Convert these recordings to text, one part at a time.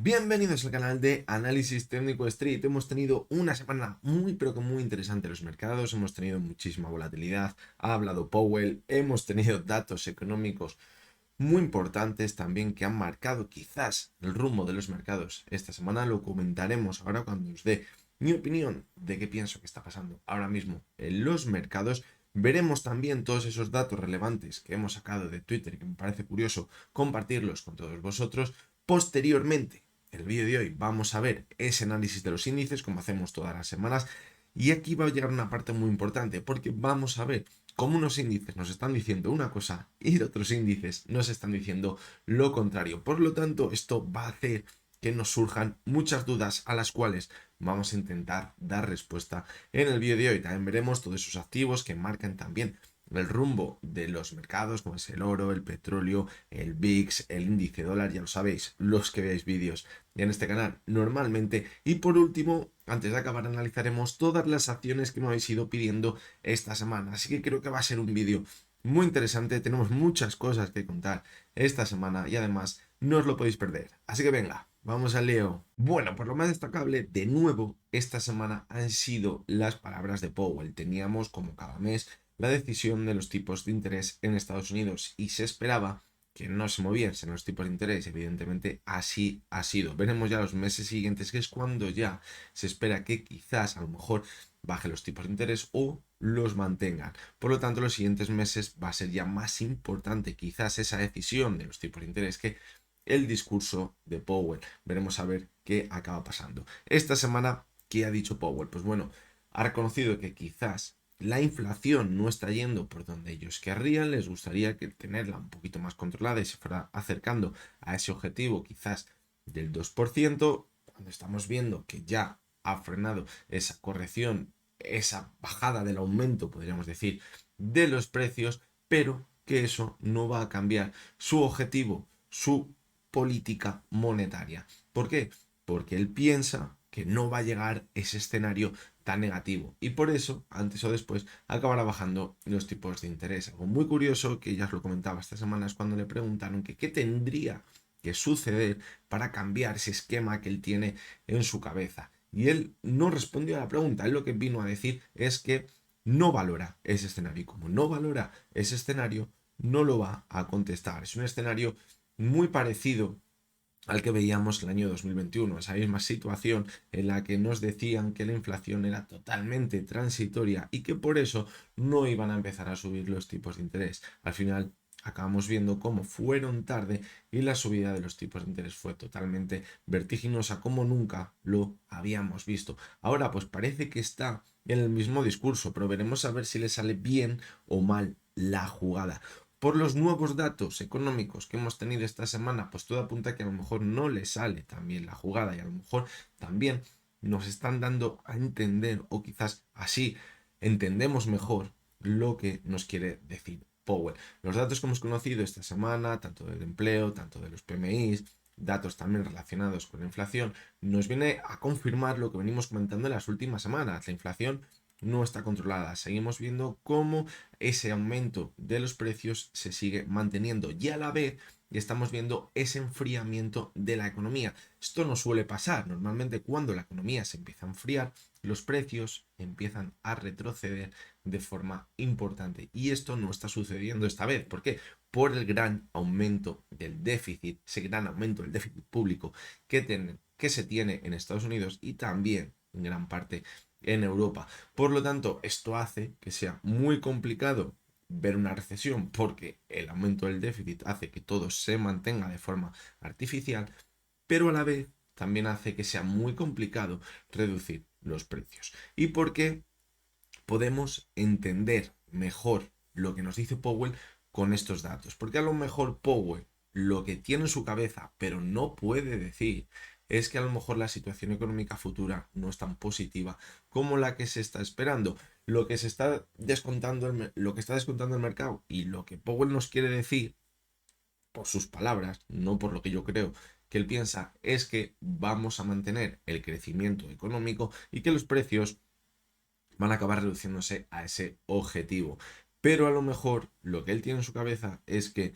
Bienvenidos al canal de Análisis Técnico Street. Hemos tenido una semana muy pero que muy interesante en los mercados, hemos tenido muchísima volatilidad, ha hablado Powell, hemos tenido datos económicos muy importantes también que han marcado quizás el rumbo de los mercados. Esta semana lo comentaremos ahora cuando os dé mi opinión de qué pienso que está pasando ahora mismo en los mercados. Veremos también todos esos datos relevantes que hemos sacado de Twitter, que me parece curioso compartirlos con todos vosotros. Posteriormente, el vídeo de hoy vamos a ver ese análisis de los índices como hacemos todas las semanas. Y aquí va a llegar una parte muy importante porque vamos a ver cómo unos índices nos están diciendo una cosa y otros índices nos están diciendo lo contrario. Por lo tanto, esto va a hacer que nos surjan muchas dudas a las cuales vamos a intentar dar respuesta en el vídeo de hoy. También veremos todos esos activos que marcan también el rumbo de los mercados, como es el oro, el petróleo, el VIX, el índice dólar, ya lo sabéis, los que veáis vídeos en este canal normalmente. Y por último, antes de acabar, analizaremos todas las acciones que me habéis ido pidiendo esta semana. Así que creo que va a ser un vídeo muy interesante, tenemos muchas cosas que contar esta semana y además no os lo podéis perder. Así que venga, vamos al lío. Bueno, pues lo más destacable de nuevo esta semana han sido las palabras de Powell. Teníamos como cada mes la decisión de los tipos de interés en Estados Unidos y se esperaba que no se moviesen los tipos de interés. Evidentemente así ha sido. Veremos ya los meses siguientes, que es cuando ya se espera que quizás a lo mejor baje los tipos de interés o los mantengan. Por lo tanto, los siguientes meses va a ser ya más importante quizás esa decisión de los tipos de interés que el discurso de Powell. Veremos a ver qué acaba pasando. Esta semana, ¿qué ha dicho Powell? Pues bueno, ha reconocido que quizás la inflación no está yendo por donde ellos querrían, les gustaría que tenerla un poquito más controlada y se fuera acercando a ese objetivo quizás del 2%, cuando estamos viendo que ya ha frenado esa corrección, esa bajada del aumento, podríamos decir, de los precios, pero que eso no va a cambiar su objetivo, su política monetaria. ¿Por qué? Porque él piensa que no va a llegar ese escenario tan negativo y por eso, antes o después, acabará bajando los tipos de interés. Algo muy curioso que ya os lo comentaba esta semana es cuando le preguntaron que qué tendría que suceder para cambiar ese esquema que él tiene en su cabeza. Y él no respondió a la pregunta, él lo que vino a decir es que no valora ese escenario y como no valora ese escenario, no lo va a contestar. Es un escenario muy parecido al que veíamos el año 2021, esa misma situación en la que nos decían que la inflación era totalmente transitoria y que por eso no iban a empezar a subir los tipos de interés. Al final acabamos viendo cómo fueron tarde y la subida de los tipos de interés fue totalmente vertiginosa como nunca lo habíamos visto. Ahora pues parece que está en el mismo discurso, pero veremos a ver si le sale bien o mal la jugada. Por los nuevos datos económicos que hemos tenido esta semana, pues todo apunta a que a lo mejor no le sale también la jugada y a lo mejor también nos están dando a entender o quizás así entendemos mejor lo que nos quiere decir Powell. Los datos que hemos conocido esta semana, tanto del empleo, tanto de los PMIs, datos también relacionados con la inflación, nos viene a confirmar lo que venimos comentando en las últimas semanas. La inflación no está controlada. Seguimos viendo cómo ese aumento de los precios se sigue manteniendo y a la vez estamos viendo ese enfriamiento de la economía. Esto no suele pasar. Normalmente cuando la economía se empieza a enfriar, los precios empiezan a retroceder de forma importante. Y esto no está sucediendo esta vez. ¿Por qué? Por el gran aumento del déficit, ese gran aumento del déficit público que se tiene en Estados Unidos y también en gran parte en Europa. Por lo tanto, esto hace que sea muy complicado ver una recesión porque el aumento del déficit hace que todo se mantenga de forma artificial, pero a la vez también hace que sea muy complicado reducir los precios. ¿Y por qué podemos entender mejor lo que nos dice Powell con estos datos? Porque a lo mejor Powell lo que tiene en su cabeza, pero no puede decir, es que a lo mejor la situación económica futura no es tan positiva como la que se está esperando. Lo que se está descontando, lo que está descontando el mercado y lo que Powell nos quiere decir, por sus palabras, no por lo que yo creo que él piensa, es que vamos a mantener el crecimiento económico y que los precios van a acabar reduciéndose a ese objetivo. Pero a lo mejor lo que él tiene en su cabeza es que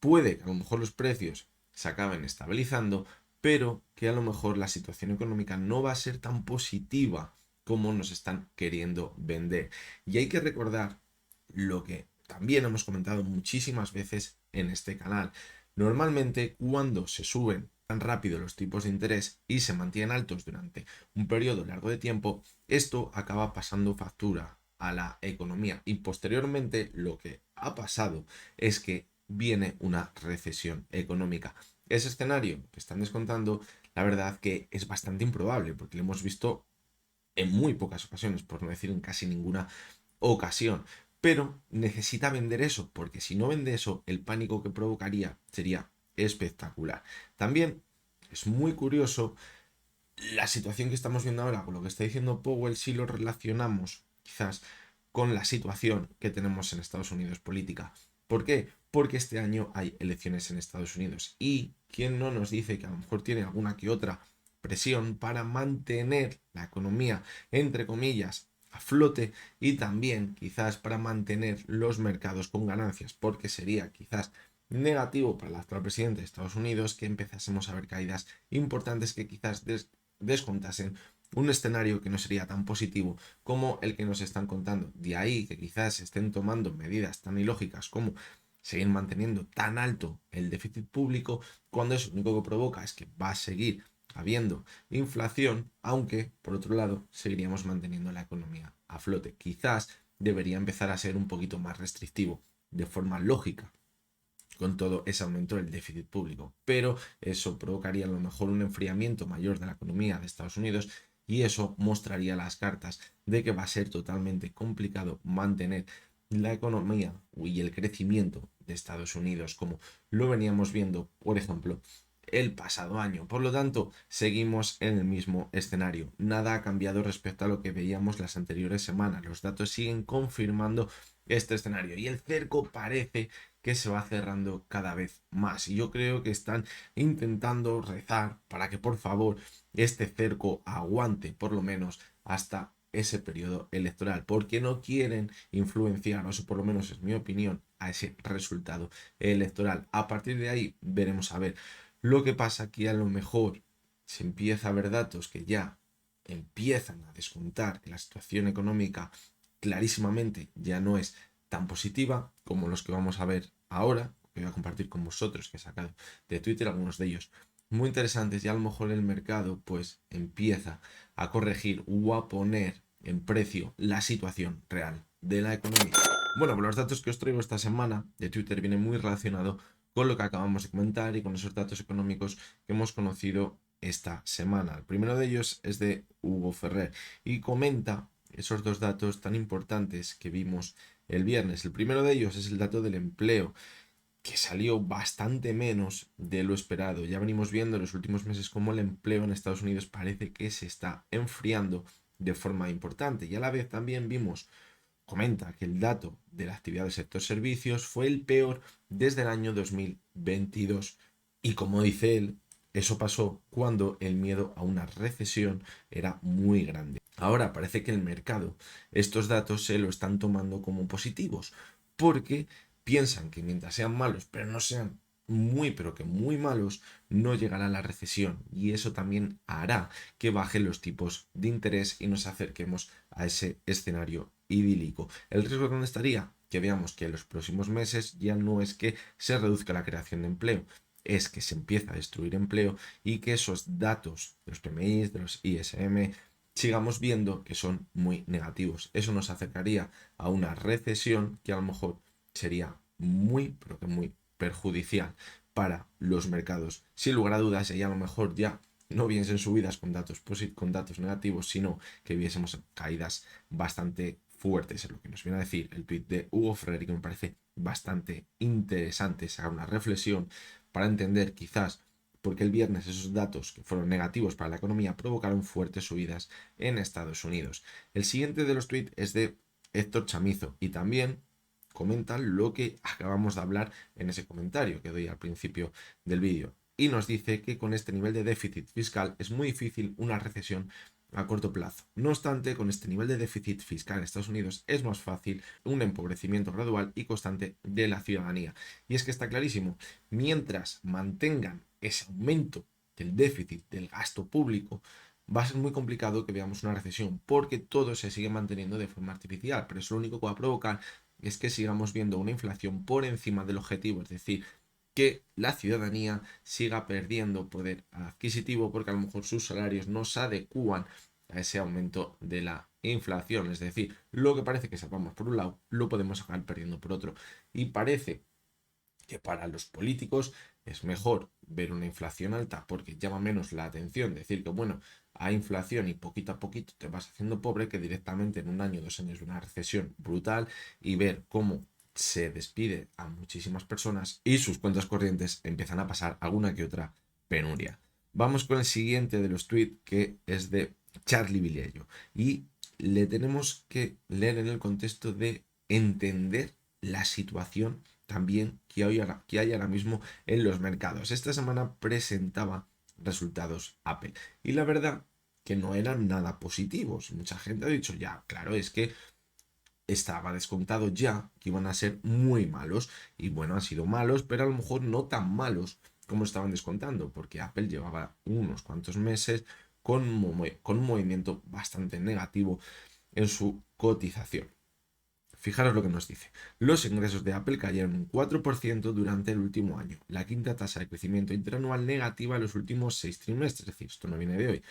puede que a lo mejor los precios se acaben estabilizando, pero que a lo mejor la situación económica no va a ser tan positiva como nos están queriendo vender. Y hay que recordar lo que también hemos comentado muchísimas veces en este canal. Normalmente cuando se suben tan rápido los tipos de interés y se mantienen altos durante un periodo largo de tiempo, esto acaba pasando factura a la economía y posteriormente lo que ha pasado es que viene una recesión económica. Ese escenario que están descontando, la verdad que es bastante improbable porque lo hemos visto en muy pocas ocasiones, por no decir en casi ninguna ocasión. Pero necesita vender eso, porque si no vende eso, el pánico que provocaría sería espectacular. También es muy curioso la situación que estamos viendo ahora con lo que está diciendo Powell, si lo relacionamos quizás con la situación que tenemos en Estados Unidos política. ¿Por qué? Porque este año hay elecciones en Estados Unidos y quién no nos dice que a lo mejor tiene alguna que otra presión para mantener la economía, entre comillas, a flote y también quizás para mantener los mercados con ganancias, porque sería quizás negativo para el actual presidente de Estados Unidos que empezásemos a ver caídas importantes que quizás descontasen un escenario que no sería tan positivo como el que nos están contando. De ahí que quizás estén tomando medidas tan ilógicas como seguir manteniendo tan alto el déficit público, cuando eso lo único que provoca es que va a seguir habiendo inflación, aunque por otro lado seguiríamos manteniendo la economía a flote. Quizás debería empezar a ser un poquito más restrictivo de forma lógica con todo ese aumento del déficit público. Pero eso provocaría a lo mejor un enfriamiento mayor de la economía de Estados Unidos y eso mostraría las cartas de que va a ser totalmente complicado mantener la economía y el crecimiento de Estados Unidos como lo veníamos viendo, por ejemplo, el pasado año. Por lo tanto, seguimos en el mismo escenario. Nada ha cambiado respecto a lo que veíamos las anteriores semanas. Los datos siguen confirmando este escenario y el cerco parece que se va cerrando cada vez más. Y yo creo que están intentando rezar para que por favor este cerco aguante por lo menos hasta ese periodo electoral, porque no quieren influenciar, o eso por lo menos es mi opinión, a ese resultado electoral. A partir de ahí veremos a ver. Lo que pasa que a lo mejor se empieza a ver datos que ya empiezan a descontar que la situación económica clarísimamente ya no es tan positiva como los que vamos a ver ahora, que voy a compartir con vosotros, que he sacado de Twitter algunos de ellos muy interesantes y a lo mejor el mercado pues empieza a corregir o a poner en precio la situación real de la economía. Bueno, pues los datos que os traigo esta semana de Twitter vienen muy relacionados con lo que acabamos de comentar y con esos datos económicos que hemos conocido esta semana. El primero de ellos es de Hugo Ferrer y comenta esos dos datos tan importantes que vimos el viernes. El primero de ellos es el dato del empleo, que salió bastante menos de lo esperado. Ya venimos viendo en los últimos meses cómo el empleo en Estados Unidos parece que se está enfriando de forma importante. Y a la vez también comenta que el dato de la actividad del sector servicios fue el peor desde el año 2022. Y como dice él, eso pasó cuando el miedo a una recesión era muy grande. Ahora parece que el mercado estos datos se lo están tomando como positivos, porque piensan que mientras sean malos, pero no sean muy, pero que muy malos, no llegará la recesión y eso también hará que bajen los tipos de interés y nos acerquemos a ese escenario idílico. ¿El riesgo dónde estaría? Que veamos que en los próximos meses ya no es que se reduzca la creación de empleo, es que se empieza a destruir empleo y que esos datos de los PMI, de los ISM, sigamos viendo que son muy negativos. Eso nos acercaría a una recesión que a lo mejor sería muy, pero que muy perjudicial para los mercados. Sin lugar a dudas, y a lo mejor ya no viesen subidas con datos negativos, sino que viésemos caídas bastante fuertes. Es lo que nos viene a decir el tweet de Hugo Ferrer, que me parece bastante interesante sacar una reflexión para entender quizás por qué el viernes esos datos que fueron negativos para la economía provocaron fuertes subidas en Estados Unidos. El siguiente de los tweets es de Héctor Chamizo y también comenta lo que acabamos de hablar en ese comentario que doy al principio del vídeo. Y nos dice que con este nivel de déficit fiscal es muy difícil una recesión a corto plazo. No obstante, con este nivel de déficit fiscal en Estados Unidos es más fácil un empobrecimiento gradual y constante de la ciudadanía. Y es que está clarísimo, mientras mantengan ese aumento del déficit, del gasto público, va a ser muy complicado que veamos una recesión porque todo se sigue manteniendo de forma artificial, pero eso lo único que va a provocar es que sigamos viendo una inflación por encima del objetivo, es decir, que la ciudadanía siga perdiendo poder adquisitivo porque a lo mejor sus salarios no se adecúan a ese aumento de la inflación, es decir, lo que parece que salvamos por un lado, lo podemos acabar perdiendo por otro. Y parece que para los políticos es mejor ver una inflación alta porque llama menos la atención, decir que bueno, hay inflación y poquito a poquito te vas haciendo pobre, que directamente en un año, 2 años de una recesión brutal y ver cómo se despide a muchísimas personas y sus cuentas corrientes empiezan a pasar alguna que otra penuria. Vamos con el siguiente de los tweets, que es de Charlie Vilello, y le tenemos que leer en el contexto de entender la situación también que hay ahora mismo en los mercados. Esta semana presentaba resultados Apple y la verdad que no eran nada positivos. Mucha gente ha dicho, ya, claro, es que estaba descontado ya que iban a ser muy malos y bueno, han sido malos, pero a lo mejor no tan malos como estaban descontando, porque Apple llevaba unos cuantos meses con un movimiento bastante negativo en su cotización. Fijaros lo que nos dice. Los ingresos de Apple cayeron un 4% durante el último año, la quinta tasa de crecimiento interanual negativa en los últimos 6 trimestres, es decir, esto no viene de hoy.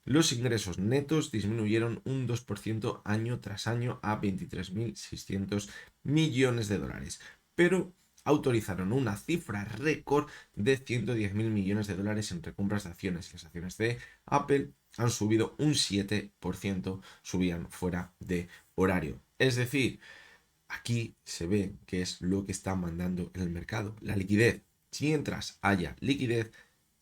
Los ingresos netos disminuyeron un 2% año tras año a 23.600 millones de dólares, pero autorizaron una cifra récord de 110.000 millones de dólares en recompras de acciones. Las acciones de Apple han subido un 7%, subían fuera de horario. Es decir, aquí se ve qué es lo que está mandando en el mercado, la liquidez. Mientras haya liquidez,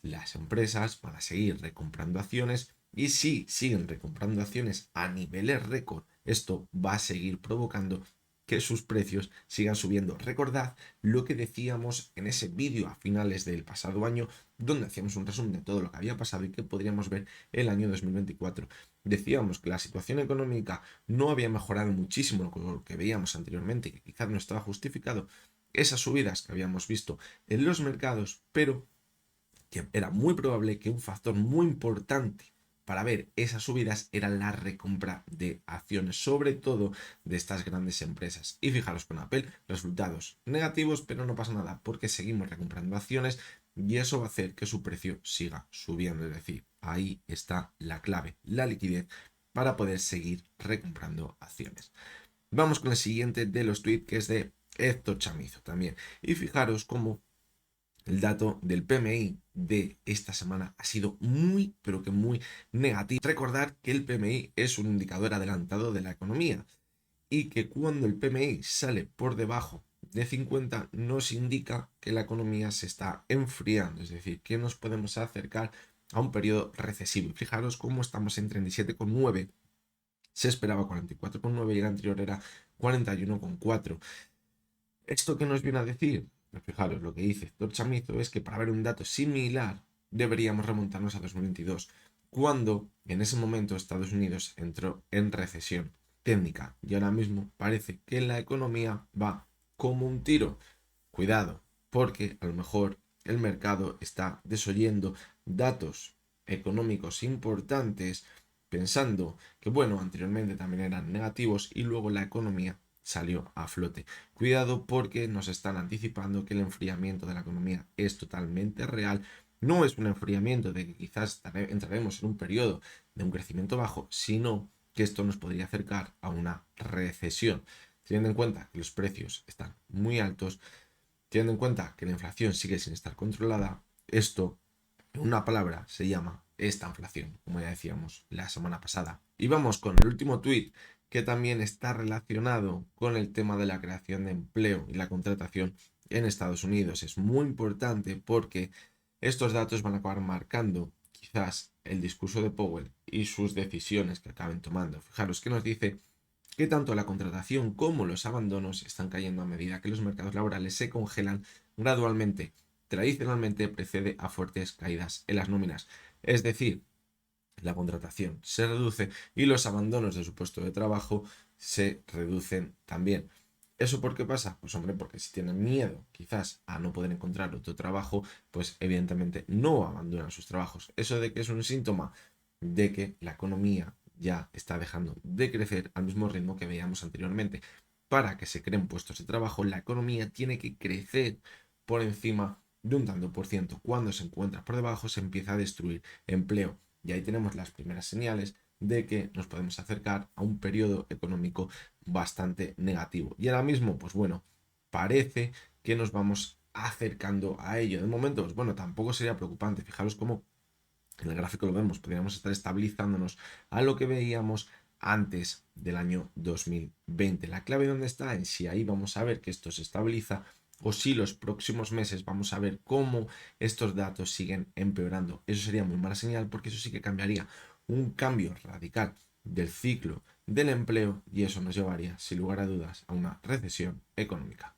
las empresas van a seguir recomprando acciones y si siguen recomprando acciones a niveles récord, esto va a seguir provocando que sus precios sigan subiendo. Recordad lo que decíamos en ese vídeo a finales del pasado año, donde hacíamos un resumen de todo lo que había pasado y que podríamos ver el año 2024. Decíamos que la situación económica no había mejorado muchísimo con lo que veíamos anteriormente y que quizás no estaba justificado esas subidas que habíamos visto en los mercados, pero que era muy probable que un factor muy importante para ver esas subidas era la recompra de acciones, sobre todo de estas grandes empresas. Y fijaros con Apple, resultados negativos, pero no pasa nada porque seguimos recomprando acciones y eso va a hacer que su precio siga subiendo. Es decir, ahí está la clave, la liquidez para poder seguir recomprando acciones. Vamos con el siguiente de los tweets, que es de Héctor Chamizo también. Y fijaros cómo el dato del PMI de esta semana ha sido muy, pero que muy negativo. Recordar que el PMI es un indicador adelantado de la economía y que cuando el PMI sale por debajo de 50 nos indica que la economía se está enfriando, es decir, que nos podemos acercar a un periodo recesivo. Fijaros cómo estamos en 37,9, se esperaba 44,9 y el anterior era 41,4. ¿Esto qué nos viene a decir? Pues fijaros, lo que dice Héctor Chamizo es que para ver un dato similar deberíamos remontarnos a 2022, cuando en ese momento Estados Unidos entró en recesión técnica y ahora mismo parece que la economía va como un tiro. Cuidado, porque a lo mejor el mercado está desoyendo datos económicos importantes pensando que bueno, anteriormente también eran negativos y luego la economía salió a flote. Cuidado porque nos están anticipando que el enfriamiento de la economía es totalmente real. No es un enfriamiento de que quizás entraremos en un periodo de un crecimiento bajo, sino que esto nos podría acercar a una recesión. Teniendo en cuenta que los precios están muy altos, teniendo en cuenta que la inflación sigue sin estar controlada, esto, en una palabra, se llama esta inflación, como ya decíamos la semana pasada. Y vamos con el último tuit, que también está relacionado con el tema de la creación de empleo y la contratación en Estados Unidos. Es muy importante porque estos datos van a acabar marcando quizás el discurso de Powell y sus decisiones que acaben tomando. Fijaros que nos dice que tanto la contratación como los abandonos están cayendo a medida que los mercados laborales se congelan gradualmente. Tradicionalmente precede a fuertes caídas en las nóminas. Es decir, la contratación se reduce y los abandonos de su puesto de trabajo se reducen también. ¿Eso por qué pasa? Pues hombre, porque si tienen miedo quizás a no poder encontrar otro trabajo, pues evidentemente no abandonan sus trabajos. ¿Eso de que es un síntoma? De que la economía ya está dejando de crecer al mismo ritmo que veíamos anteriormente. Para que se creen puestos de trabajo, la economía tiene que crecer por encima de un tanto por ciento. Cuando se encuentra por debajo, se empieza a destruir empleo. Y ahí tenemos las primeras señales de que nos podemos acercar a un periodo económico bastante negativo. Y ahora mismo, pues bueno, parece que nos vamos acercando a ello. De momento, pues bueno, tampoco sería preocupante. Fijaros cómo en el gráfico lo vemos, podríamos estar estabilizándonos a lo que veíamos antes del año 2020. La clave dónde está, en si ahí vamos a ver que esto se estabiliza o si los próximos meses vamos a ver cómo estos datos siguen empeorando. Eso sería muy mala señal porque eso sí que cambiaría un cambio radical del ciclo del empleo y eso nos llevaría, sin lugar a dudas, a una recesión económica.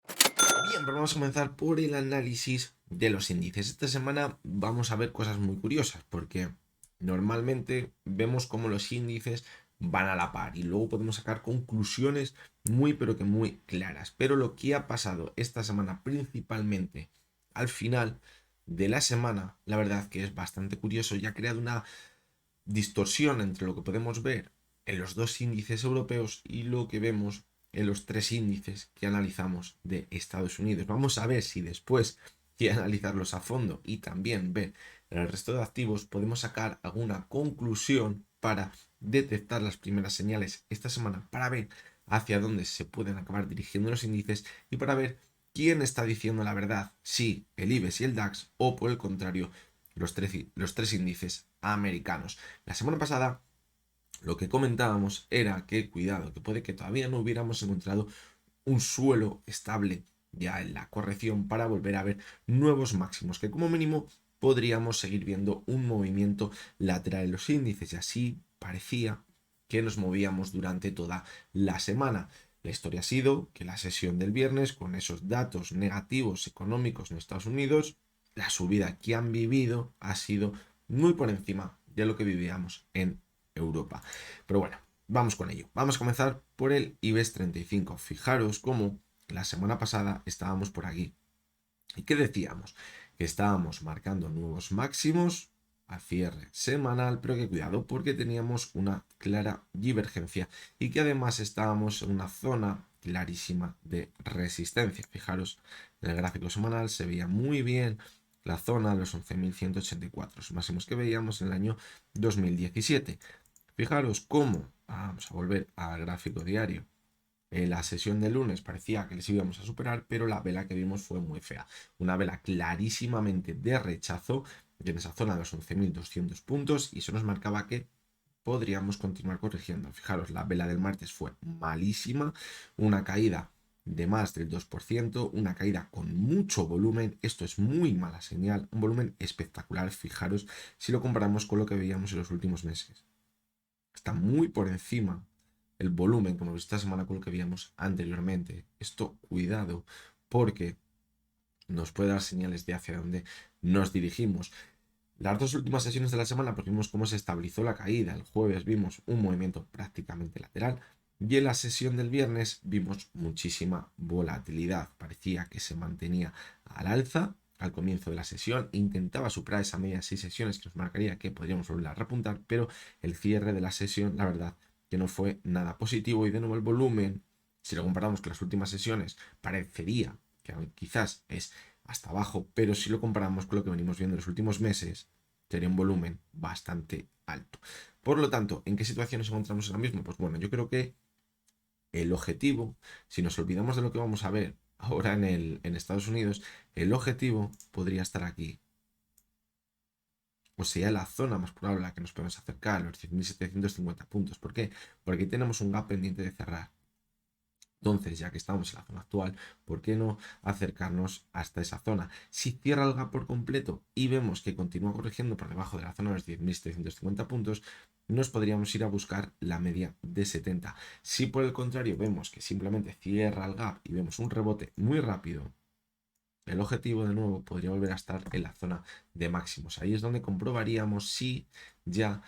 Bien, pero vamos a comenzar por el análisis de los índices. Esta semana vamos a ver cosas muy curiosas porque normalmente vemos cómo los índices van a la par y luego podemos sacar conclusiones muy pero que muy claras. Pero lo que ha pasado esta semana principalmente al final de la semana, la verdad que es bastante curioso y ha creado una distorsión entre lo que podemos ver en los dos índices europeos y lo que vemos en los tres índices que analizamos de Estados Unidos. Vamos a ver si después de analizarlos a fondo y también ver el resto de activos podemos sacar alguna conclusión para detectar las primeras señales esta semana, para ver hacia dónde se pueden acabar dirigiendo los índices y para ver quién está diciendo la verdad, si el IBEX y el DAX o por el contrario los tres índices americanos. La semana pasada lo que comentábamos era que, cuidado, que puede que todavía no hubiéramos encontrado un suelo estable ya en la corrección para volver a ver nuevos máximos, que como mínimo podríamos seguir viendo un movimiento lateral en los índices y así parecía que nos movíamos durante toda la semana. La historia ha sido que la sesión del viernes, con esos datos negativos económicos en Estados Unidos, la subida que han vivido ha sido muy por encima de lo que vivíamos en Europa. Pero bueno, vamos con ello. Vamos a comenzar por el IBEX 35. Fijaros cómo la semana pasada estábamos por aquí. ¿Y qué decíamos? Que estábamos marcando nuevos máximos a cierre semanal, pero que cuidado porque teníamos una clara divergencia y que además estábamos en una zona clarísima de resistencia. Fijaros, en el gráfico semanal se veía muy bien la zona de los 11.184, los máximos que veíamos en el año 2017. Fijaros cómo, vamos a volver al gráfico diario, en la sesión de lunes parecía que les íbamos a superar, pero la vela que vimos fue muy fea. Una vela clarísimamente de rechazo en esa zona de los 11.200 puntos y eso nos marcaba que podríamos continuar corrigiendo. Fijaros, la vela del martes fue malísima, una caída de más del 2%, una caída con mucho volumen. Esto es muy mala señal, un volumen espectacular, fijaros, si lo comparamos con lo que veíamos en los últimos meses. Está muy por encima el volumen, como esta semana con lo que veíamos anteriormente. Esto, cuidado, porque nos puede dar señales de hacia dónde nos dirigimos. Las dos últimas sesiones de la semana pues vimos cómo se estabilizó la caída. El jueves vimos un movimiento prácticamente lateral y en la sesión del viernes vimos muchísima volatilidad. Parecía que se mantenía al alza al comienzo de la sesión, intentaba superar esa media de 6 sesiones que nos marcaría que podríamos volver a repuntar, pero el cierre de la sesión, la verdad, que no fue nada positivo y de nuevo el volumen, si lo comparamos con las últimas sesiones, parecería que quizás es hasta abajo, pero si lo comparamos con lo que venimos viendo en los últimos meses, sería un volumen bastante alto. Por lo tanto, ¿en qué situación nos encontramos ahora mismo? Pues bueno, yo creo que el objetivo, si nos olvidamos de lo que vamos a ver ahora en Estados Unidos, el objetivo podría estar aquí. O sea, la zona más probable a la que nos podemos acercar, los 10.750 puntos. ¿Por qué? Porque aquí tenemos un gap pendiente de cerrar. Entonces, ya que estamos en la zona actual, ¿por qué no acercarnos hasta esa zona? Si cierra el gap por completo y vemos que continúa corrigiendo por debajo de la zona de los 10.750 puntos, nos podríamos ir a buscar la media de 70. Si por el contrario vemos que simplemente cierra el gap y vemos un rebote muy rápido, el objetivo de nuevo podría volver a estar en la zona de máximos. Ahí es donde comprobaríamos si ya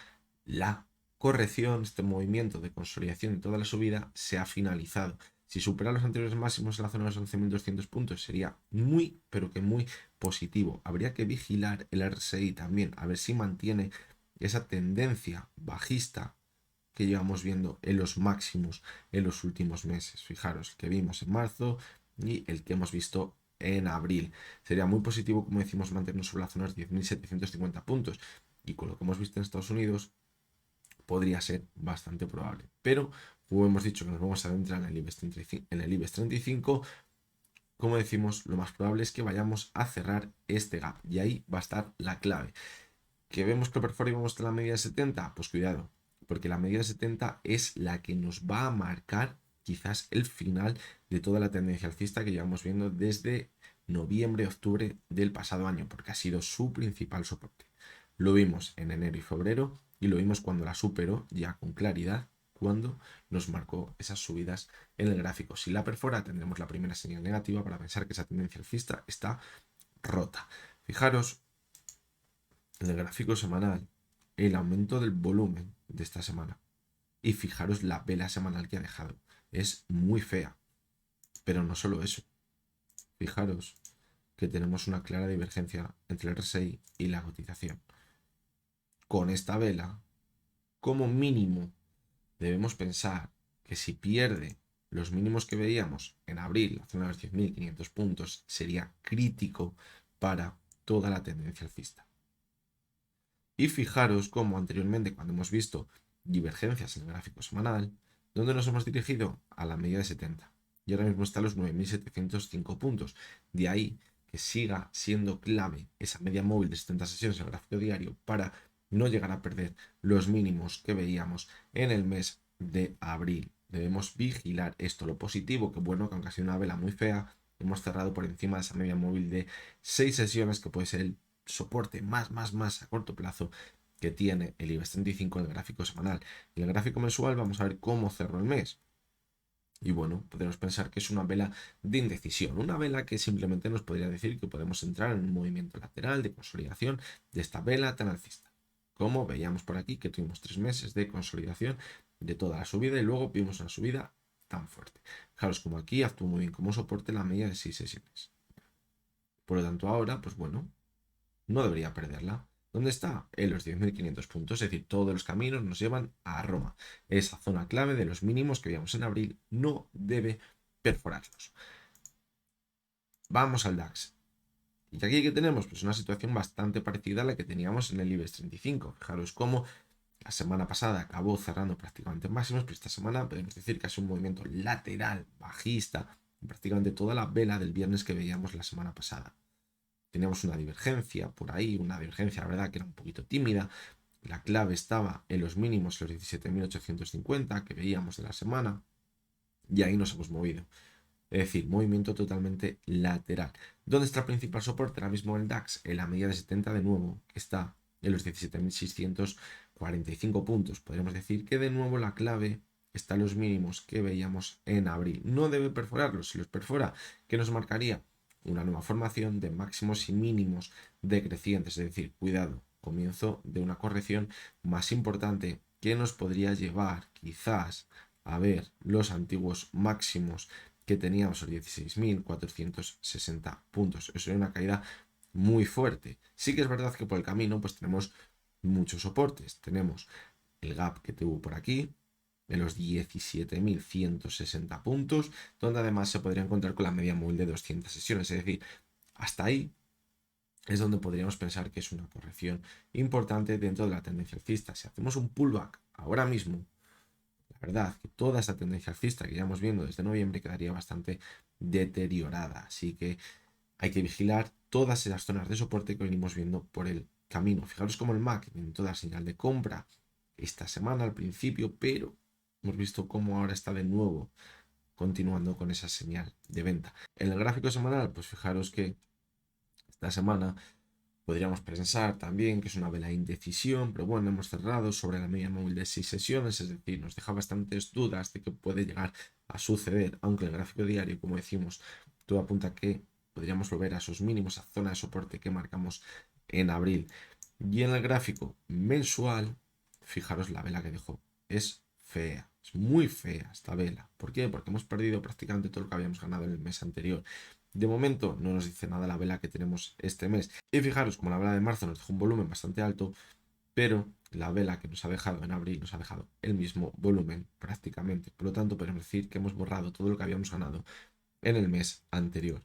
la corrección, este movimiento de consolidación de toda la subida se ha finalizado. Si supera los anteriores máximos en la zona de los 11.200 puntos sería muy, pero que muy positivo. Habría que vigilar el RSI también, a ver si mantiene esa tendencia bajista que llevamos viendo en los máximos en los últimos meses. Fijaros, el que vimos en marzo y el que hemos visto en abril. Sería muy positivo, como decimos, mantenernos sobre la zona de 10.750 puntos. Y con lo que hemos visto en Estados Unidos, podría ser bastante probable. Pero, como hemos dicho que nos vamos a adentrar en el IBEX 35, como decimos, lo más probable es que vayamos a cerrar este gap. Y ahí va a estar la clave. ¿Que vemos que perfora y vamos a la media de 70? Pues cuidado, porque la media de 70 es la que nos va a marcar quizás el final de toda la tendencia alcista que llevamos viendo desde noviembre, octubre del pasado año, porque ha sido su principal soporte. Lo vimos en enero y febrero y lo vimos cuando la superó ya con claridad, cuando nos marcó esas subidas en el gráfico. Si la perfora, tendremos la primera señal negativa para pensar que esa tendencia alcista está rota. Fijaros en el gráfico semanal el aumento del volumen de esta semana. Y fijaros la vela semanal que ha dejado. Es muy fea. Pero no solo eso. Fijaros que tenemos una clara divergencia entre el RSI y la cotización. Con esta vela, como mínimo, debemos pensar que si pierde los mínimos que veíamos en abril, la zona de los 10.500 puntos, sería crítico para toda la tendencia alcista. Y fijaros cómo anteriormente, cuando hemos visto divergencias en el gráfico semanal, ¿dónde nos hemos dirigido? A la media de 70. Y ahora mismo está a los 9.705 puntos. De ahí que siga siendo clave esa media móvil de 70 sesiones en el gráfico diario para no llegar a perder los mínimos que veíamos en el mes de abril. Debemos vigilar esto. Lo positivo, que bueno, que aunque ha sido una vela muy fea, hemos cerrado por encima de esa media móvil de 6 sesiones, que puede ser el soporte más a corto plazo que tiene el IBEX 35 en el gráfico semanal. En el gráfico mensual vamos a ver cómo cerró el mes. Y bueno, podemos pensar que es una vela de indecisión, una vela que simplemente nos podría decir que podemos entrar en un movimiento lateral de consolidación de esta vela tan alcista. Como veíamos por aquí que tuvimos 3 meses de consolidación de toda la subida y luego vimos una subida tan fuerte. Fijaros como aquí actuó muy bien como soporte la media de 6 sesiones. Por lo tanto ahora, pues bueno, no debería perderla. ¿Dónde está? En los 10.500 puntos, es decir, todos los caminos nos llevan a Roma. Esa zona clave de los mínimos que veíamos en abril no debe perforarlos. Vamos al DAX. Y aquí que tenemos pues una situación bastante parecida a la que teníamos en el IBEX 35. Fijaros cómo la semana pasada acabó cerrando prácticamente máximos, pero esta semana podemos decir que es un movimiento lateral, bajista, prácticamente toda la vela del viernes que veíamos la semana pasada. Teníamos una divergencia por ahí, una divergencia, la verdad, que era un poquito tímida. La clave estaba en los mínimos, los 17.850 que veíamos de la semana, y ahí nos hemos movido. Es decir, movimiento totalmente lateral. ¿Dónde está el principal soporte? Ahora mismo el DAX, en la media de 70 de nuevo, que está en los 17.645 puntos. Podríamos decir que de nuevo la clave está en los mínimos que veíamos en abril. No debe perforarlos. Si los perfora, ¿qué nos marcaría? Una nueva formación de máximos y mínimos decrecientes. Es decir, cuidado, comienzo de una corrección más importante que nos podría llevar quizás a ver los antiguos máximos que teníamos los 16.460 puntos. Eso era una caída muy fuerte. Sí que es verdad que por el camino pues tenemos muchos soportes. Tenemos el gap que tuvo por aquí, en los 17.160 puntos, donde además se podría encontrar con la media móvil de 200 sesiones. Es decir, hasta ahí es donde podríamos pensar que es una corrección importante dentro de la tendencia alcista. Si hacemos un pullback ahora mismo, la verdad que toda esta tendencia alcista que llevamos viendo desde noviembre quedaría bastante deteriorada. Así que hay que vigilar todas esas zonas de soporte que venimos viendo por el camino. Fijaros como el MAC en toda señal de compra esta semana al principio, pero hemos visto cómo ahora está de nuevo continuando con esa señal de venta. En el gráfico semanal, pues fijaros que esta semana podríamos pensar también que es una vela de indecisión, pero bueno, hemos cerrado sobre la media móvil de 6 sesiones, es decir, nos deja bastantes dudas de que puede llegar a suceder, aunque el gráfico diario, como decimos, todo apunta a que podríamos volver a esos mínimos, a zona de soporte que marcamos en abril. Y en el gráfico mensual, fijaros la vela que dejó. Es fea, es muy fea esta vela. ¿Por qué? Porque hemos perdido prácticamente todo lo que habíamos ganado en el mes anterior. De momento no nos dice nada la vela que tenemos este mes. Y fijaros, como la vela de marzo nos dejó un volumen bastante alto, pero la vela que nos ha dejado en abril nos ha dejado el mismo volumen prácticamente. Por lo tanto, podemos decir que hemos borrado todo lo que habíamos ganado en el mes anterior.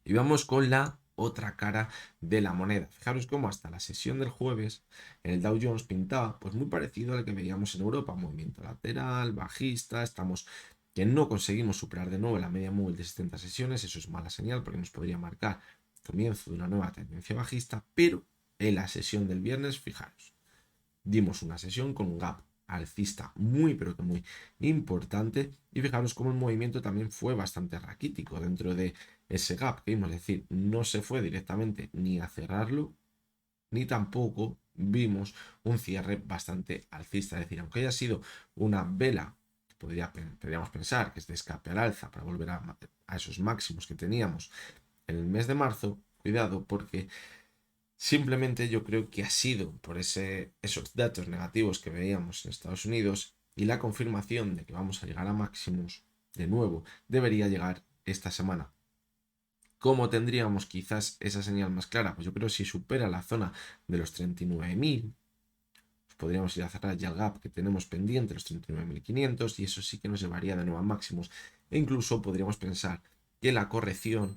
Y vamos con la otra cara de la moneda. Fijaros cómo hasta la sesión del jueves el Dow Jones pintaba pues muy parecido al que veíamos en Europa. Movimiento lateral, bajista, estamos que no conseguimos superar de nuevo la media móvil de 70 sesiones. Eso es mala señal porque nos podría marcar comienzo de una nueva tendencia bajista, pero en la sesión del viernes, fijaros, dimos una sesión con un gap alcista muy pero que muy importante y fijaros cómo el movimiento también fue bastante raquítico dentro de ese gap que vimos, es decir, no se fue directamente ni a cerrarlo ni tampoco vimos un cierre bastante alcista, es decir, aunque haya sido una vela podríamos pensar que es de escape al alza para volver a esos máximos que teníamos en el mes de marzo, cuidado porque simplemente yo creo que ha sido por esos datos negativos que veíamos en Estados Unidos y la confirmación de que vamos a llegar a máximos de nuevo debería llegar esta semana. ¿Cómo tendríamos quizás esa señal más clara? Pues yo creo que si supera la zona de los 39.000, pues podríamos ir a cerrar ya el gap que tenemos pendiente, los 39.500, y eso sí que nos llevaría de nuevo a máximos. E incluso podríamos pensar que la corrección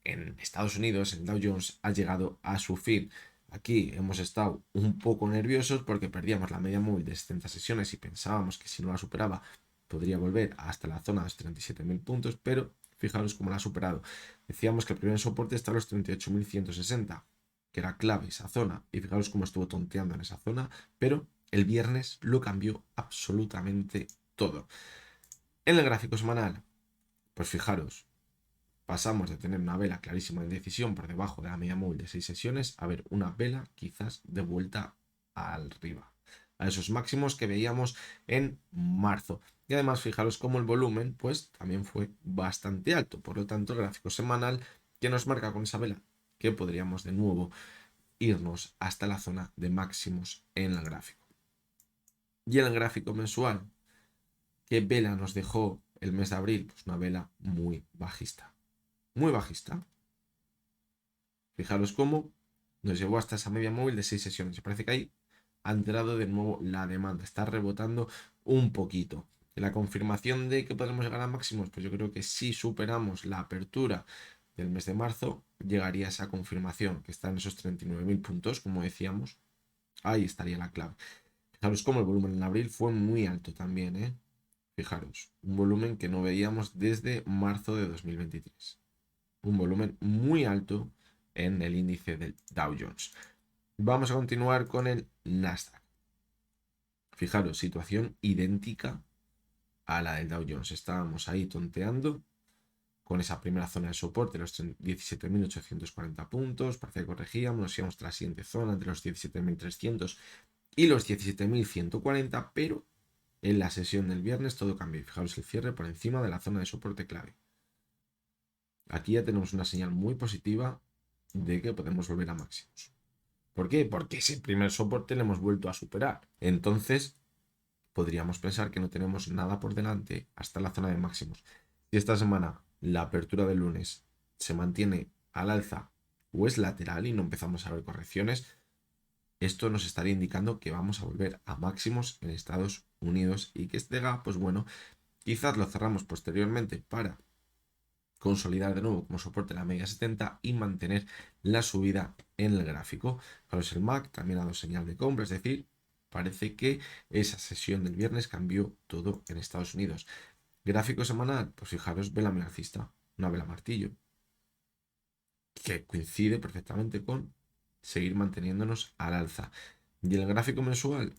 en Estados Unidos, en Dow Jones, ha llegado a su fin. Aquí hemos estado un poco nerviosos porque perdíamos la media móvil de 70 sesiones y pensábamos que si no la superaba podría volver hasta la zona de los 37.000 puntos, pero fijaros cómo la ha superado. Decíamos que el primer soporte está a los 38.160, que era clave esa zona, y fijaros cómo estuvo tonteando en esa zona, pero el viernes lo cambió absolutamente todo. En el gráfico semanal, pues fijaros, pasamos de tener una vela clarísima de indecisión por debajo de la media móvil de 6 sesiones a ver una vela quizás de vuelta arriba, a esos máximos que veíamos en marzo. Y además fijaros cómo el volumen pues también fue bastante alto. Por lo tanto, el gráfico semanal que nos marca con esa vela que podríamos de nuevo irnos hasta la zona de máximos en el gráfico. Y en el gráfico mensual, ¿qué vela nos dejó el mes de abril? Pues una vela muy bajista. Muy bajista. Fijaros cómo nos llevó hasta esa media móvil de 6 sesiones. Parece que ahí ha entrado de nuevo la demanda. Está rebotando un poquito. La confirmación de que podemos llegar a máximos, pues yo creo que si superamos la apertura del mes de marzo, llegaría esa confirmación, que está en esos 39.000 puntos, como decíamos. Ahí estaría la clave. Fijaros cómo el volumen en abril fue muy alto también, ¿eh? Fijaros, un volumen que no veíamos desde marzo de 2023. Un volumen muy alto en el índice del Dow Jones. Vamos a continuar con el Nasdaq. Fijaros, situación idéntica a la del Dow Jones. Estábamos ahí tonteando con esa primera zona de soporte, los 17.840 puntos. Parecía que corregíamos, nos íbamos a la siguiente zona entre los 17.300 y los 17.140, pero en la sesión del viernes todo cambió. Fijaros el cierre por encima de la zona de soporte clave. Aquí ya tenemos una señal muy positiva de que podemos volver a máximos. ¿Por qué? Porque ese primer soporte lo hemos vuelto a superar. Entonces, podríamos pensar que no tenemos nada por delante hasta la zona de máximos. Si esta semana la apertura del lunes se mantiene al alza o es lateral y no empezamos a ver correcciones, esto nos estaría indicando que vamos a volver a máximos en Estados Unidos y que este gap, pues bueno, quizás lo cerramos posteriormente para consolidar de nuevo como soporte la media 70 y mantener la subida en el gráfico. Fijaros, el MAC también ha dado señal de compra, es decir, parece que esa sesión del viernes cambió todo en Estados Unidos. Gráfico semanal, pues fijaros, vela alcista, una vela martillo, que coincide perfectamente con seguir manteniéndonos al alza. Y el gráfico mensual,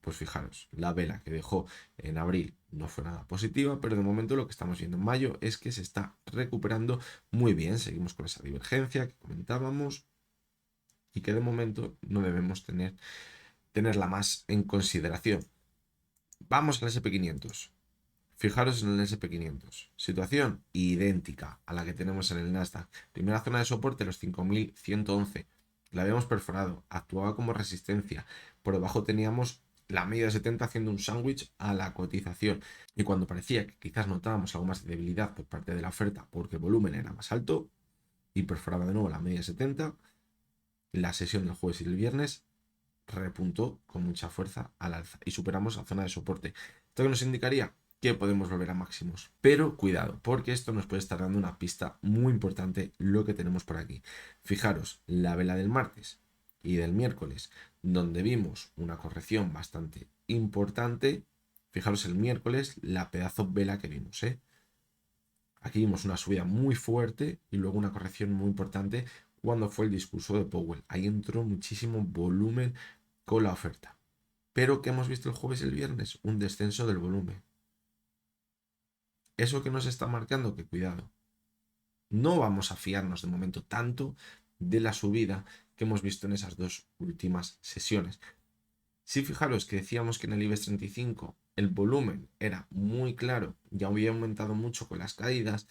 pues fijaros, la vela que dejó en abril no fue nada positiva, pero de momento lo que estamos viendo en mayo es que se está recuperando muy bien. Seguimos con esa divergencia que comentábamos y que de momento no debemos tenerla más en consideración. Vamos al SP500. Fijaros en el SP500. Situación idéntica a la que tenemos en el Nasdaq. Primera zona de soporte, los 5.111. la habíamos perforado, actuaba como resistencia. Por debajo teníamos la media de 70 haciendo un sándwich a la cotización. Y cuando parecía que quizás notábamos algo más de debilidad por parte de la oferta porque el volumen era más alto y perforaba de nuevo la media de 70, la sesión del jueves y el viernes repuntó con mucha fuerza al alza y superamos la zona de soporte. Esto que nos indicaría que podemos volver a máximos. Pero cuidado, porque esto nos puede estar dando una pista muy importante lo que tenemos por aquí. Fijaros, la vela del martes y del miércoles, donde vimos una corrección bastante importante. Fijaros el miércoles, la pedazo vela que vimos, ¿eh? Aquí vimos una subida muy fuerte y luego una corrección muy importante cuando fue el discurso de Powell. Ahí entró muchísimo volumen con la oferta. Pero ¿qué hemos visto el jueves y el viernes? Un descenso del volumen. Eso que nos está marcando, que cuidado. No vamos a fiarnos de momento tanto de la subida que hemos visto en esas dos últimas sesiones. Si fijaros que decíamos que en el IBEX 35 el volumen era muy claro, ya había aumentado mucho con las caídas.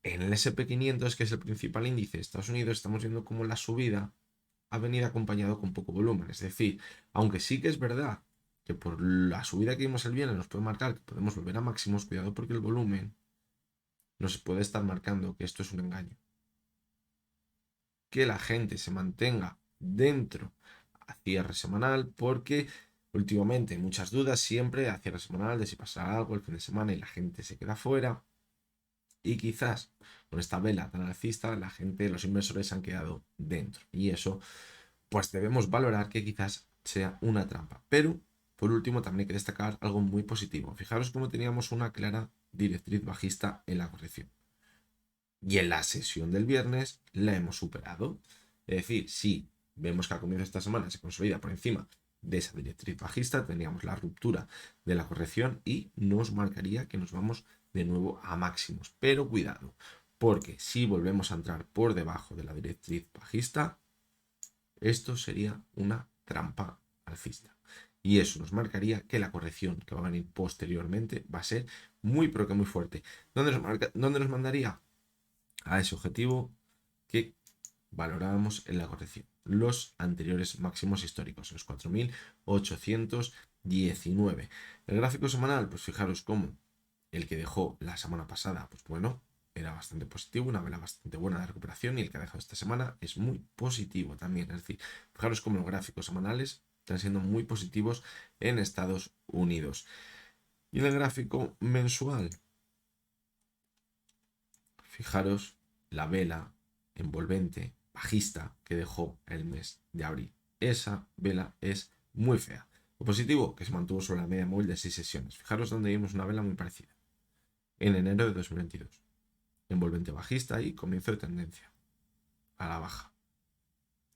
En el SP500, que es el principal índice de Estados Unidos, estamos viendo cómo la subida ha venido acompañado con poco volumen. Es decir, aunque sí que es verdad que por la subida que vimos el viernes nos puede marcar que podemos volver a máximos, cuidado porque el volumen nos puede estar marcando que esto es un engaño. Que la gente se mantenga dentro a cierre semanal porque últimamente hay muchas dudas siempre a cierre semanal de si pasará algo el fin de semana y la gente se queda fuera. Y quizás con esta vela tan alcista la gente, los inversores se han quedado dentro. Y eso pues debemos valorar que quizás sea una trampa. Pero, por último, también hay que destacar algo muy positivo. Fijaros cómo teníamos una clara directriz bajista en la corrección. Y en la sesión del viernes la hemos superado. Es decir, si vemos que a comienzo de esta semana se consolida por encima de esa directriz bajista, tendríamos la ruptura de la corrección y nos marcaría que nos vamos de nuevo a máximos. Pero cuidado, porque si volvemos a entrar por debajo de la directriz bajista, esto sería una trampa alcista. Y eso nos marcaría que la corrección que va a venir posteriormente va a ser muy, pero que muy fuerte. ¿Dónde nos mandaría? A ese objetivo que valorábamos en la corrección. Los anteriores máximos históricos, los 4.819. El gráfico semanal, pues fijaros cómo el que dejó la semana pasada, pues bueno, era bastante positivo, una vela bastante buena de recuperación, y el que ha dejado esta semana es muy positivo también. Es decir, fijaros cómo los gráficos semanales están siendo muy positivos en Estados Unidos. Y en el gráfico mensual, fijaros la vela envolvente bajista que dejó el mes de abril. Esa vela es muy fea. Lo positivo, que se mantuvo sobre la media móvil de 6 sesiones. Fijaros donde vimos una vela muy parecida. En enero de 2022. Envolvente bajista y comienzo de tendencia a la baja.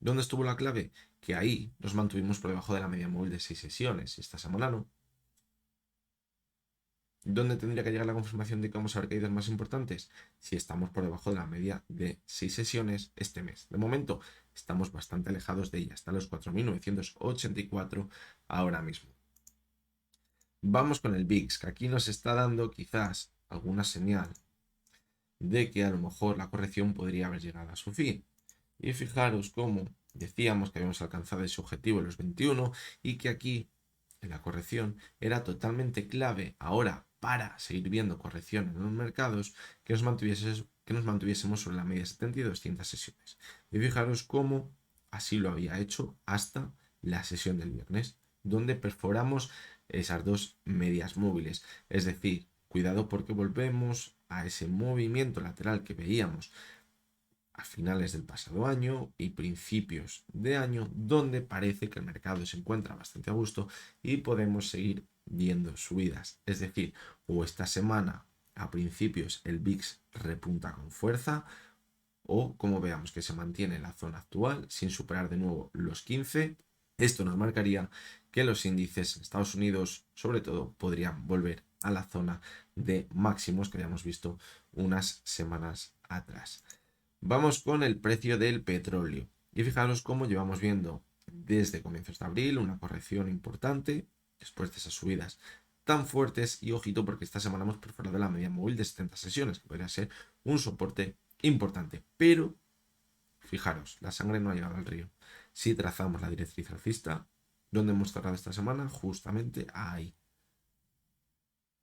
¿Dónde estuvo la clave? Que ahí nos mantuvimos por debajo de la media móvil de 6 sesiones. Esta semana no. ¿Dónde tendría que llegar la confirmación de que vamos a ver caídas más importantes? Si estamos por debajo de la media de 6 sesiones este mes. De momento estamos bastante alejados de ella. Está los 4.984 ahora mismo. Vamos con el VIX, que aquí nos está dando quizás alguna señal de que a lo mejor la corrección podría haber llegado a su fin. Y fijaros cómo decíamos que habíamos alcanzado ese objetivo en los 21 y que aquí en la corrección era totalmente clave ahora para seguir viendo corrección en los mercados que nos mantuviésemos sobre la media 70 y 200 sesiones. Y fijaros cómo así lo había hecho hasta la sesión del viernes, donde perforamos esas dos medias móviles. Es decir, cuidado porque volvemos a ese movimiento lateral que veíamos a finales del pasado año y principios de año, donde parece que el mercado se encuentra bastante a gusto y podemos seguir viendo subidas. Es decir, o esta semana a principios el VIX repunta con fuerza, o como veamos que se mantiene en la zona actual sin superar de nuevo los 15, esto nos marcaría que los índices en Estados Unidos, sobre todo, podrían volver a la zona de máximos que habíamos visto unas semanas atrás. Vamos con el precio del petróleo. Y fijaros cómo llevamos viendo desde comienzos de abril una corrección importante después de esas subidas tan fuertes. Y ojito porque esta semana hemos perforado la media móvil de 70 sesiones, que podría ser un soporte importante. Pero Fijaros, la sangre no ha llegado al río. Si trazamos la directriz alcista, ¿dónde hemos cerrado esta semana? Justamente ahí.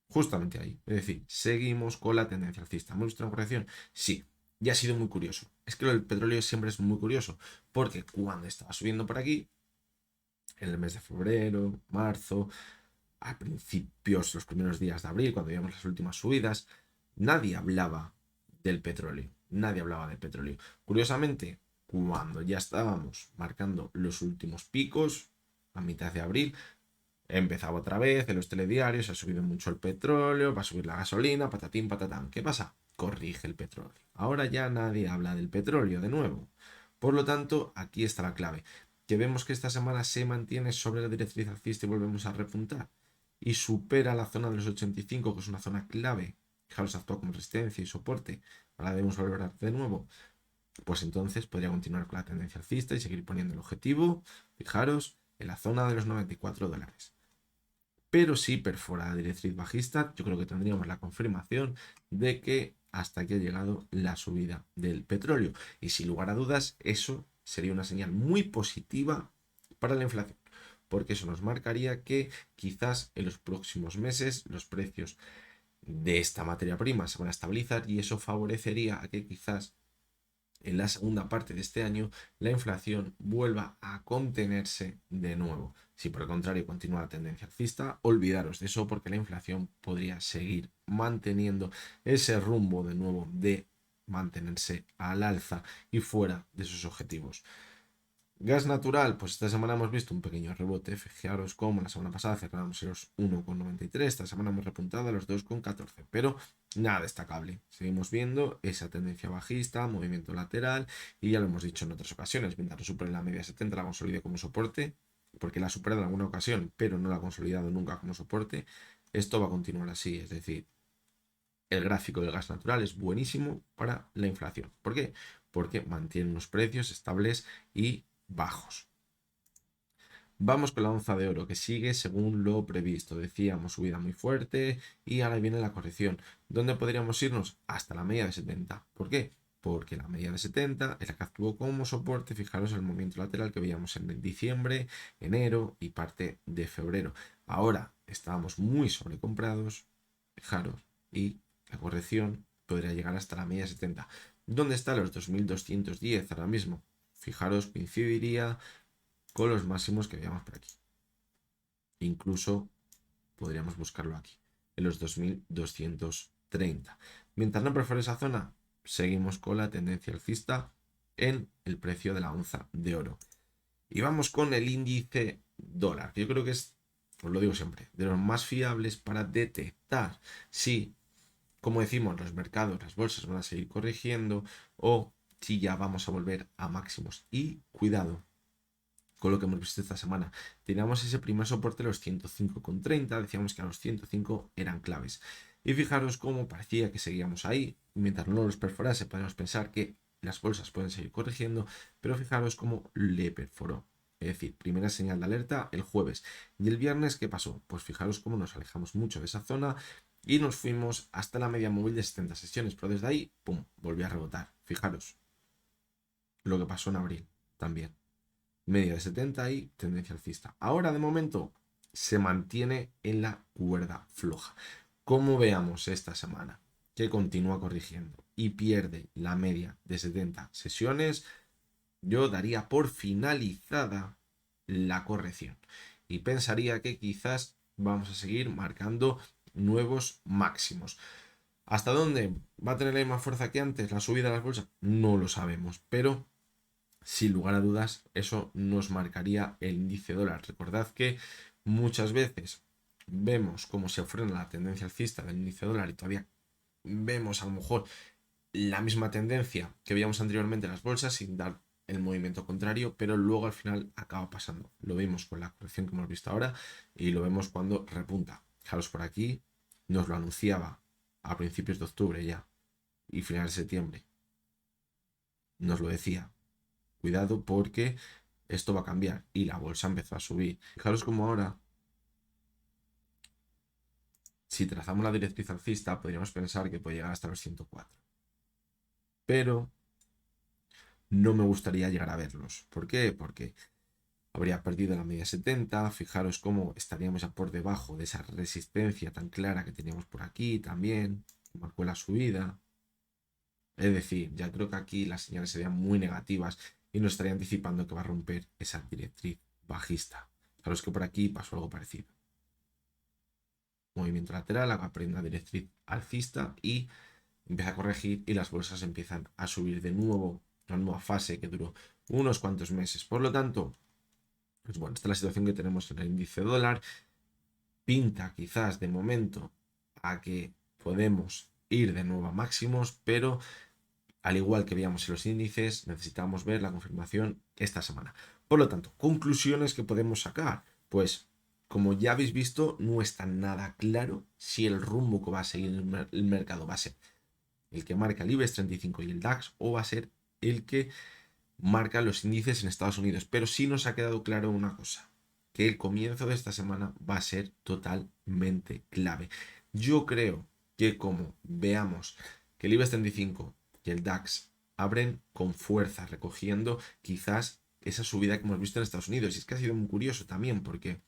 Justamente ahí. Es decir, seguimos con la tendencia alcista. ¿Hemos visto una corrección? Sí. Y ha sido muy curioso. Es que el petróleo siempre es muy curioso. Porque cuando estaba subiendo por aquí, en el mes de febrero, marzo, a principios, los primeros días de abril, cuando veíamos las últimas subidas, nadie hablaba del petróleo. Nadie hablaba del petróleo. Curiosamente, cuando ya estábamos marcando los últimos picos, a mitad de abril, empezaba otra vez en los telediarios, ha subido mucho el petróleo, va a subir la gasolina, patatín, patatán. ¿Qué pasa? Corrige el petróleo. Ahora ya nadie habla del petróleo de nuevo. Por lo tanto, aquí está la clave. Que vemos que esta semana se mantiene sobre la directriz alcista y volvemos a repuntar. Y supera la zona de los 85, que es una zona clave. Fijaros, actúa como resistencia y soporte. Ahora debemos volver de nuevo. Pues entonces podría continuar con la tendencia alcista y seguir poniendo el objetivo, fijaros, en la zona de los $94. Pero si perfora la directriz bajista, yo creo que tendríamos la confirmación de que hasta aquí ha llegado la subida del petróleo. Y sin lugar a dudas, eso sería una señal muy positiva para la inflación, porque eso nos marcaría que quizás en los próximos meses los precios de esta materia prima se van a estabilizar y eso favorecería a que quizás en la segunda parte de este año la inflación vuelva a contenerse de nuevo. Si por el contrario continúa la tendencia alcista, olvidaros de eso porque la inflación podría seguir manteniendo ese rumbo de nuevo de mantenerse al alza y fuera de sus objetivos. Gas natural, pues esta semana hemos visto un pequeño rebote. Fijaros cómo la semana pasada cerramos en los 1,93, esta semana hemos repuntado a los 2,14, pero nada destacable. Seguimos viendo esa tendencia bajista, movimiento lateral, y ya lo hemos dicho en otras ocasiones, mientras no supere la media 70, la consolide como soporte, porque la ha superado en alguna ocasión, pero no la ha consolidado nunca como soporte. Esto va a continuar así, es decir, el gráfico del gas natural es buenísimo para la inflación. ¿Por qué? Porque mantiene unos precios estables y bajos. Vamos con la onza de oro que sigue según lo previsto. Decíamos subida muy fuerte y ahora viene la corrección. ¿Dónde podríamos irnos? Hasta la media de 70. ¿Por qué? Porque la media de 70 es la que actuó como soporte. Fijaros el movimiento lateral que veíamos en diciembre, enero y parte de febrero. Ahora estábamos muy sobrecomprados. Fijaros. Y la corrección podría llegar hasta la media de 70. ¿Dónde están los 2210 ahora mismo? Fijaros, coincidiría con los máximos que veíamos por aquí. Incluso podríamos buscarlo aquí, en los 2230. Mientras no perfore esa zona, seguimos con la tendencia alcista en el precio de la onza de oro. Y vamos con el índice dólar, que yo creo que es, os lo digo siempre, de los más fiables para detectar si, como decimos, los mercados, las bolsas van a seguir corrigiendo o si ya vamos a volver a máximos. Y cuidado, con lo que hemos visto esta semana. Teníamos ese primer soporte, los 105,30, decíamos que a los 105 eran claves. Y fijaros cómo parecía que seguíamos ahí, mientras no los perforase, podemos pensar que las bolsas pueden seguir corrigiendo, pero fijaros cómo le perforó. Es decir, primera señal de alerta el jueves. Y el viernes, ¿qué pasó? Pues fijaros cómo nos alejamos mucho de esa zona y nos fuimos hasta la media móvil de 70 sesiones, pero desde ahí, ¡pum!, volvió a rebotar. Fijaros lo que pasó en abril también. Media de 70 y tendencia alcista. Ahora de momento se mantiene en la cuerda floja. Como veamos esta semana que continúa corrigiendo y pierde la media de 70 sesiones, yo daría por finalizada la corrección y pensaría que quizás vamos a seguir marcando nuevos máximos. ¿Hasta dónde va a tener la misma fuerza que antes la subida de las bolsas? No lo sabemos, pero sin lugar a dudas, eso nos marcaría el índice dólar. Recordad que muchas veces vemos cómo se frena la tendencia alcista del índice dólar y todavía vemos a lo mejor la misma tendencia que veíamos anteriormente en las bolsas sin dar el movimiento contrario, pero luego al final acaba pasando. Lo vimos con la corrección que hemos visto ahora y lo vemos cuando repunta. Fijaros por aquí, nos lo anunciaba a principios de octubre ya y finales de septiembre. Nos lo decía, cuidado porque esto va a cambiar. Y la bolsa empezó a subir. Fijaros como ahora, si trazamos la directriz alcista, podríamos pensar que puede llegar hasta los 104. Pero no me gustaría llegar a verlos. ¿Por qué? Porque habría perdido la media 70. Fijaros cómo estaríamos ya por debajo de esa resistencia tan clara que teníamos por aquí también. Marcó la subida. Es decir, ya creo que aquí las señales serían muy negativas y nos estaría anticipando que va a romper esa directriz bajista. Fijaros que por aquí pasó algo parecido. Movimiento lateral, aprende una directriz alcista y empieza a corregir y las bolsas empiezan a subir de nuevo, una nueva fase que duró unos cuantos meses. Por lo tanto, pues bueno, esta es la situación que tenemos en el índice dólar. Pinta quizás de momento a que podemos ir de nuevo a máximos, pero al igual que veíamos en los índices, necesitamos ver la confirmación esta semana. Por lo tanto, conclusiones que podemos sacar. Pues, como ya habéis visto, no está nada claro si el rumbo que va a seguir el mercado va a ser el que marca el IBEX 35 y el DAX o va a ser el que marca los índices en Estados Unidos. Pero sí nos ha quedado claro una cosa, que el comienzo de esta semana va a ser totalmente clave. Yo creo que como veamos que el IBEX 35 y el DAX abren con fuerza, recogiendo quizás esa subida que hemos visto en Estados Unidos. Y es que ha sido muy curioso también porque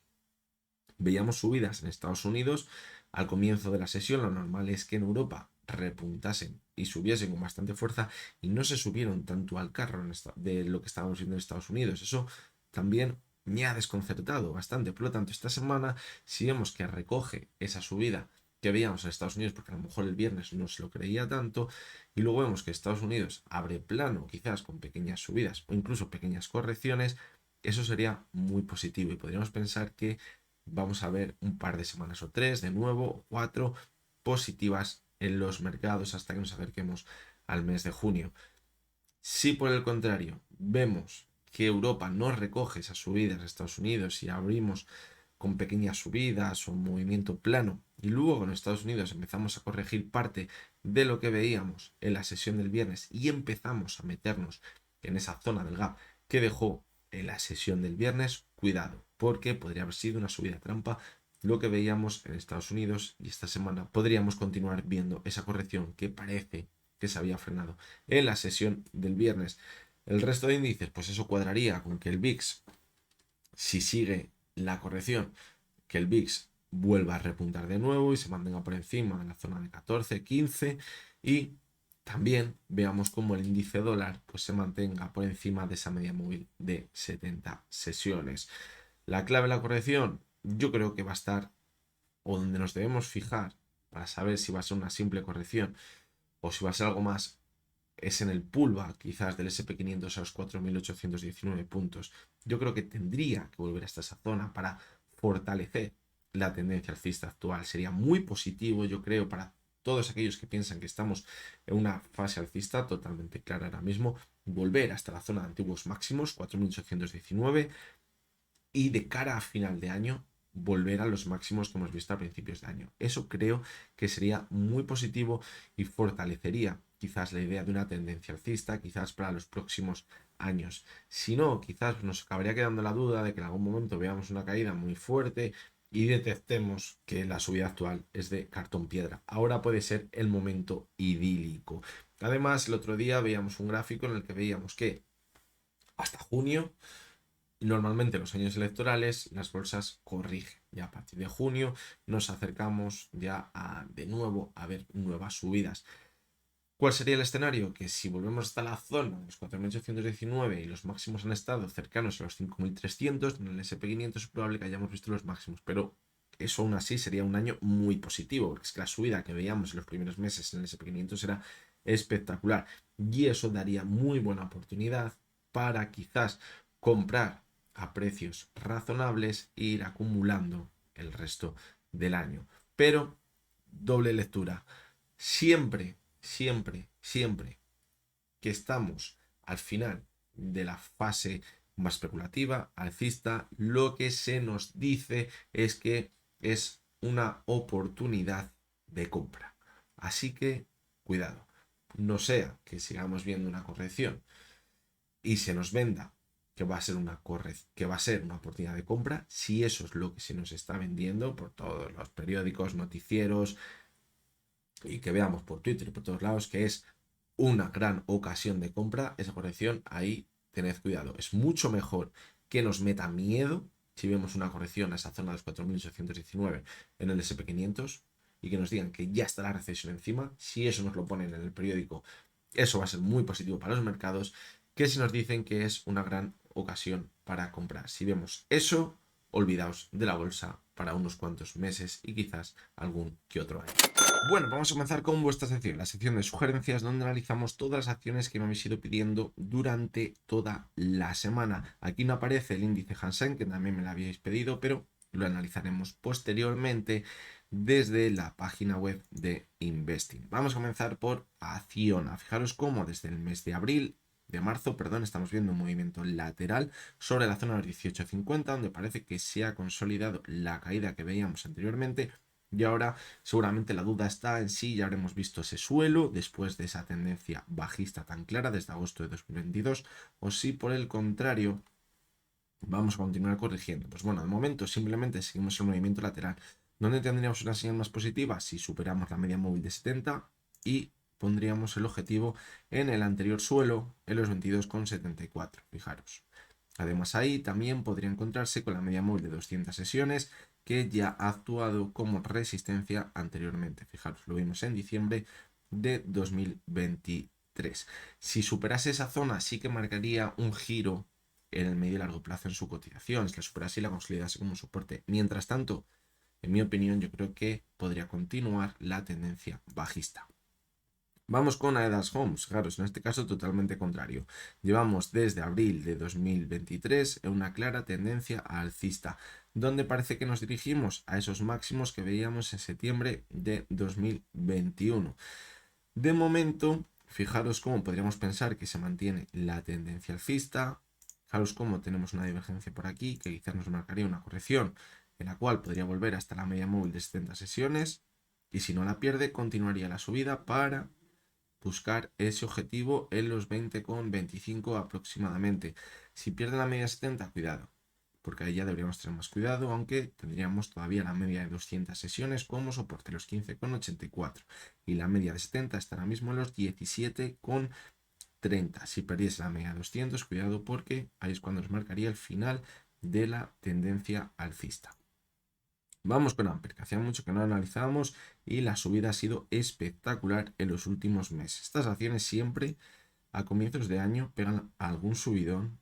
veíamos subidas en Estados Unidos al comienzo de la sesión. Lo normal es que en Europa repuntasen y subiesen con bastante fuerza y no se subieron tanto al carro de lo que estábamos viendo en Estados Unidos. Eso también me ha desconcertado bastante. Por lo tanto, esta semana, si vemos que recoge esa subida que veíamos en Estados Unidos, porque a lo mejor el viernes no se lo creía tanto, y luego vemos que Estados Unidos abre plano, quizás con pequeñas subidas o incluso pequeñas correcciones, eso sería muy positivo y podríamos pensar que vamos a ver un par de semanas o tres, de nuevo, 4 positivas en los mercados hasta que nos acerquemos al mes de junio. Si por el contrario vemos que Europa no recoge esas subidas de Estados Unidos y abrimos con pequeñas subidas o un movimiento plano y luego en Estados Unidos empezamos a corregir parte de lo que veíamos en la sesión del viernes y empezamos a meternos en esa zona del gap que dejó en la sesión del viernes, cuidado, porque podría haber sido una subida trampa lo que veíamos en Estados Unidos y esta semana podríamos continuar viendo esa corrección que parece que se había frenado en la sesión del viernes. El resto de índices, pues eso cuadraría con que el VIX, si sigue la corrección, que el VIX vuelva a repuntar de nuevo y se mantenga por encima de la zona de 14, 15 y también veamos cómo el índice dólar pues se mantenga por encima de esa media móvil de 70 sesiones. La clave de la corrección yo creo que va a estar o donde nos debemos fijar para saber si va a ser una simple corrección o si va a ser algo más es en el pullback quizás del SP500 a los 4.819 puntos. Yo creo que tendría que volver hasta esa zona para fortalecer la tendencia alcista actual. Sería muy positivo, yo creo, para todos aquellos que piensan que estamos en una fase alcista totalmente clara ahora mismo, volver hasta la zona de antiguos máximos, 4.819, y de cara a final de año volver a los máximos que hemos visto a principios de año. Eso creo que sería muy positivo y fortalecería quizás la idea de una tendencia alcista, quizás para los próximos años. Si no, quizás nos acabaría quedando la duda de que en algún momento veamos una caída muy fuerte y detectemos que la subida actual es de cartón piedra. Ahora puede ser el momento idílico. Además, el otro día veíamos un gráfico en el que veíamos que hasta junio normalmente en los años electorales las bolsas corrigen. Ya a partir de junio nos acercamos ya de nuevo a ver nuevas subidas. ¿Cuál sería el escenario? Que si volvemos hasta la zona de los 4.819 y los máximos han estado cercanos a los 5.300, en el SP500 es probable que hayamos visto los máximos, pero eso aún así sería un año muy positivo, porque es que la subida que veíamos en los primeros meses en el SP500 era espectacular y eso daría muy buena oportunidad para quizás comprar a precios razonables e ir acumulando el resto del año. Pero, doble lectura. Siempre, siempre, siempre que estamos al final de la fase más especulativa, alcista, lo que se nos dice es que es una oportunidad de compra. Así que, cuidado. No sea que sigamos viendo una corrección y se nos venda que va a ser que va a ser una oportunidad de compra, si eso es lo que se nos está vendiendo por todos los periódicos, noticieros y que veamos por Twitter y por todos lados que es una gran ocasión de compra, esa corrección, ahí tened cuidado. Es mucho mejor que nos meta miedo si vemos una corrección a esa zona de los 4.819 en el SP500 y que nos digan que ya está la recesión encima. Si eso nos lo ponen en el periódico, eso va a ser muy positivo para los mercados, que si nos dicen que es una gran ocasión para comprar. Si vemos eso, olvidaos de la bolsa para unos cuantos meses y quizás algún que otro año. Bueno, vamos a comenzar con vuestra sección, la sección de sugerencias, donde analizamos todas las acciones que me habéis ido pidiendo durante toda la semana. Aquí no aparece el índice Hansen, que también me lo habíais pedido, pero lo analizaremos posteriormente desde la página web de Investing. Vamos a comenzar por Acciona. Fijaros cómo desde el mes de marzo, estamos viendo un movimiento lateral sobre la zona de los 18.50, donde parece que se ha consolidado la caída que veíamos anteriormente. Y ahora seguramente la duda está en si ya habremos visto ese suelo después de esa tendencia bajista tan clara desde agosto de 2022 o si por el contrario vamos a continuar corrigiendo. Pues bueno, de momento simplemente seguimos el movimiento lateral. ¿Dónde tendríamos una señal más positiva? Si superamos la media móvil de 70 y pondríamos el objetivo en el anterior suelo en los 22,74. Fijaros. Además ahí también podría encontrarse con la media móvil de 200 sesiones que ya ha actuado como resistencia anteriormente. Fijaros, lo vimos en diciembre de 2023. Si superase esa zona sí que marcaría un giro en el medio y largo plazo en su cotización, si la superase y la consolidase como soporte. Mientras tanto, en mi opinión, yo creo que podría continuar la tendencia bajista. Vamos con Aedas Homes, claro, en este caso totalmente contrario. Llevamos desde abril de 2023 en una clara tendencia alcista, donde parece que nos dirigimos a esos máximos que veíamos en septiembre de 2021. De momento, fijaros cómo podríamos pensar que se mantiene la tendencia alcista. Fijaros cómo tenemos una divergencia por aquí que quizás nos marcaría una corrección en la cual podría volver hasta la media móvil de 70 sesiones y si no la pierde continuaría la subida para buscar ese objetivo en los 20,25 aproximadamente. Si pierde la media 70, cuidado, porque ahí ya deberíamos tener más cuidado, aunque tendríamos todavía la media de 200 sesiones como soporte, los 15,84. Y la media de 70 está ahora mismo en los 17,30. Si perdiese la media de 200, cuidado porque ahí es cuando nos marcaría el final de la tendencia alcista. Vamos con Amper, que hacía mucho que no analizábamos y la subida ha sido espectacular en los últimos meses. Estas acciones siempre a comienzos de año pegan algún subidón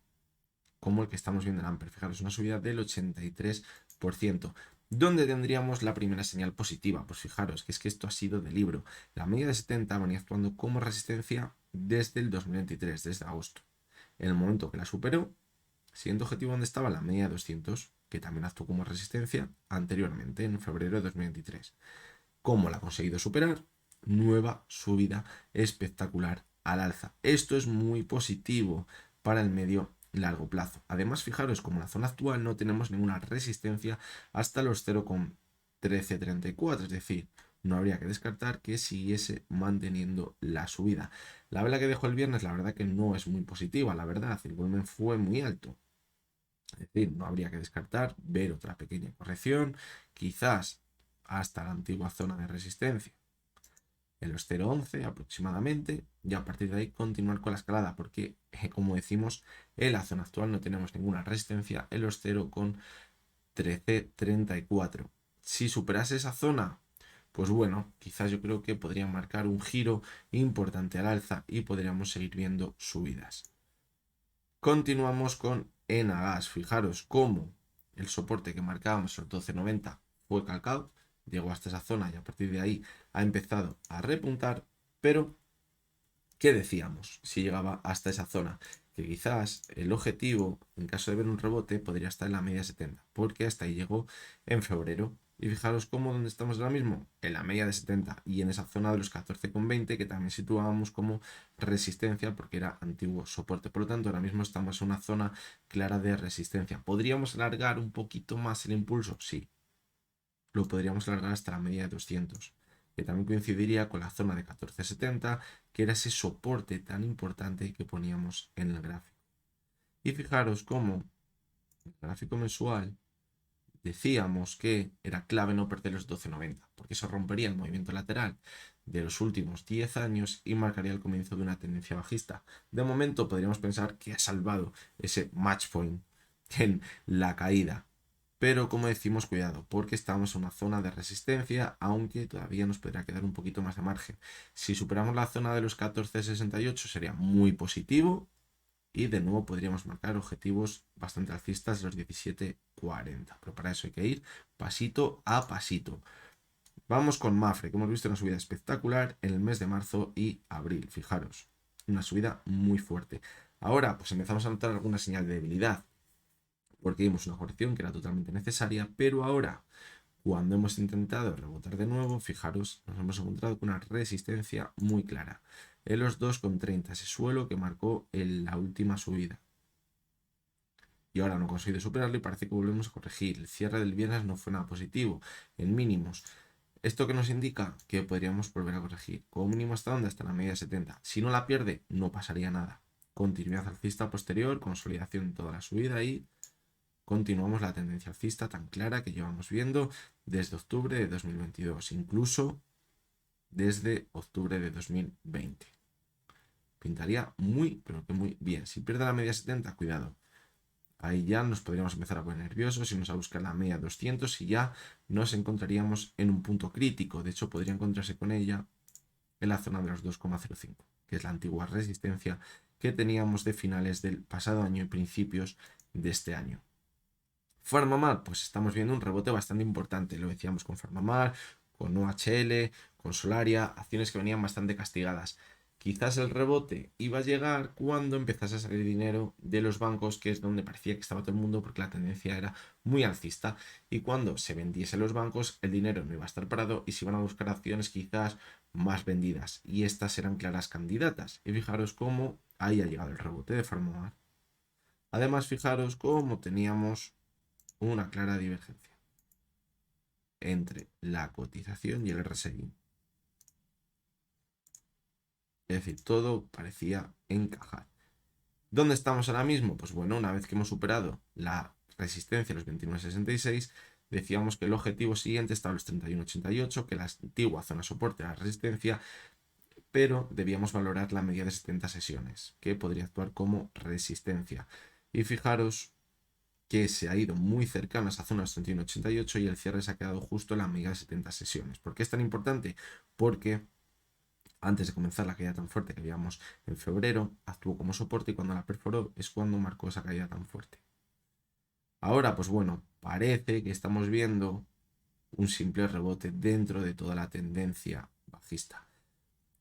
como el que estamos viendo en Amper. Fijaros, una subida del 83%. ¿Dónde tendríamos la primera señal positiva? Pues fijaros que es que esto ha sido de libro. La media de 70 venía actuando como resistencia desde el 2023, desde agosto. En el momento que la superó, siguiente objetivo donde estaba la media de 200, que también actuó como resistencia anteriormente, en febrero de 2023. ¿Cómo la ha conseguido superar? Nueva subida espectacular al alza. Esto es muy positivo para el medio largo plazo. Además, fijaros, como en la zona actual no tenemos ninguna resistencia hasta los 0,1334, es decir, no habría que descartar que siguiese manteniendo la subida. La vela que dejó el viernes, la verdad que no es muy positiva, la verdad, el volumen fue muy alto. Es decir, no habría que descartar ver otra pequeña corrección, quizás hasta la antigua zona de resistencia, en los 0,11 aproximadamente, y a partir de ahí continuar con la escalada, porque como decimos, en la zona actual no tenemos ninguna resistencia en los 0,1334. Si superase esa zona, pues bueno, quizás yo creo que podría marcar un giro importante al alza y podríamos seguir viendo subidas. Continuamos con Enagas. Fijaros cómo el soporte que marcábamos, el 12,90, fue calcado, llegó hasta esa zona y a partir de ahí ha empezado a repuntar, pero ¿qué decíamos si llegaba hasta esa zona? Que quizás el objetivo, en caso de ver un rebote, podría estar en la media 70, porque hasta ahí llegó en febrero. Y fijaros cómo donde estamos ahora mismo, en la media de 70 y en esa zona de los 14,20 que también situábamos como resistencia porque era antiguo soporte. Por lo tanto, ahora mismo estamos en una zona clara de resistencia. ¿Podríamos alargar un poquito más el impulso? Sí, lo podríamos alargar hasta la media de 200, que también coincidiría con la zona de 14,70, que era ese soporte tan importante que poníamos en el gráfico. Y fijaros cómo el gráfico mensual decíamos que era clave no perder los 12.90, porque eso rompería el movimiento lateral de los últimos 10 años y marcaría el comienzo de una tendencia bajista. De momento podríamos pensar que ha salvado ese match point en la caída. Pero como decimos, cuidado, porque estamos en una zona de resistencia, aunque todavía nos podrá quedar un poquito más de margen. Si superamos la zona de los 14.68 sería muy positivo y de nuevo podríamos marcar objetivos bastante alcistas de los 17.40. Pero para eso hay que ir pasito a pasito. Vamos con Mafre, que hemos visto una subida espectacular en el mes de marzo y abril. Fijaros, una subida muy fuerte. Ahora pues empezamos a notar alguna señal de debilidad, porque vimos una corrección que era totalmente necesaria, pero ahora, cuando hemos intentado rebotar de nuevo, fijaros, nos hemos encontrado con una resistencia muy clara en los 2,30, ese suelo que marcó en la última subida. Y ahora no he conseguido superarlo y parece que volvemos a corregir. El cierre del viernes no fue nada positivo, en mínimos. ¿Esto que nos indica? Que podríamos volver a corregir. Como mínimo hasta donde, hasta la media 70. Si no la pierde, no pasaría nada. Continuidad alcista posterior, consolidación de toda la subida y continuamos la tendencia alcista tan clara que llevamos viendo desde octubre de 2022, incluso desde octubre de 2020. Pintaría muy, pero que muy bien. Si pierde la media 70, cuidado. Ahí ya nos podríamos empezar a poner nerviosos y nos a buscar la media 200 y ya nos encontraríamos en un punto crítico. De hecho, podría encontrarse con ella en la zona de los 2,05, que es la antigua resistencia que teníamos de finales del pasado año y principios de este año. Farmamar, pues estamos viendo un rebote bastante importante, lo decíamos con Farmamar, con OHL, con Solaria, acciones que venían bastante castigadas. Quizás el rebote iba a llegar cuando empezase a salir dinero de los bancos, que es donde parecía que estaba todo el mundo porque la tendencia era muy alcista. Y cuando se vendiese los bancos, el dinero no iba a estar parado y se iban a buscar acciones quizás más vendidas. Y estas eran claras candidatas. Y fijaros cómo ahí ha llegado el rebote de Farmamar. Además, fijaros cómo teníamos una clara divergencia entre la cotización y el RSI. Es decir, todo parecía encajar. ¿Dónde estamos ahora mismo? Pues bueno, una vez que hemos superado la resistencia a los 21,66, decíamos que el objetivo siguiente estaba en los 31,88, que la antigua zona soporte era la resistencia, pero debíamos valorar la media de 70 sesiones, que podría actuar como resistencia. Y fijaros que se ha ido muy cercano a esa zona de 31,88 y el cierre se ha quedado justo en la media de 70 sesiones. ¿Por qué es tan importante? Porque antes de comenzar la caída tan fuerte que veíamos en febrero, actuó como soporte y cuando la perforó es cuando marcó esa caída tan fuerte. Ahora, pues bueno, parece que estamos viendo un simple rebote dentro de toda la tendencia bajista.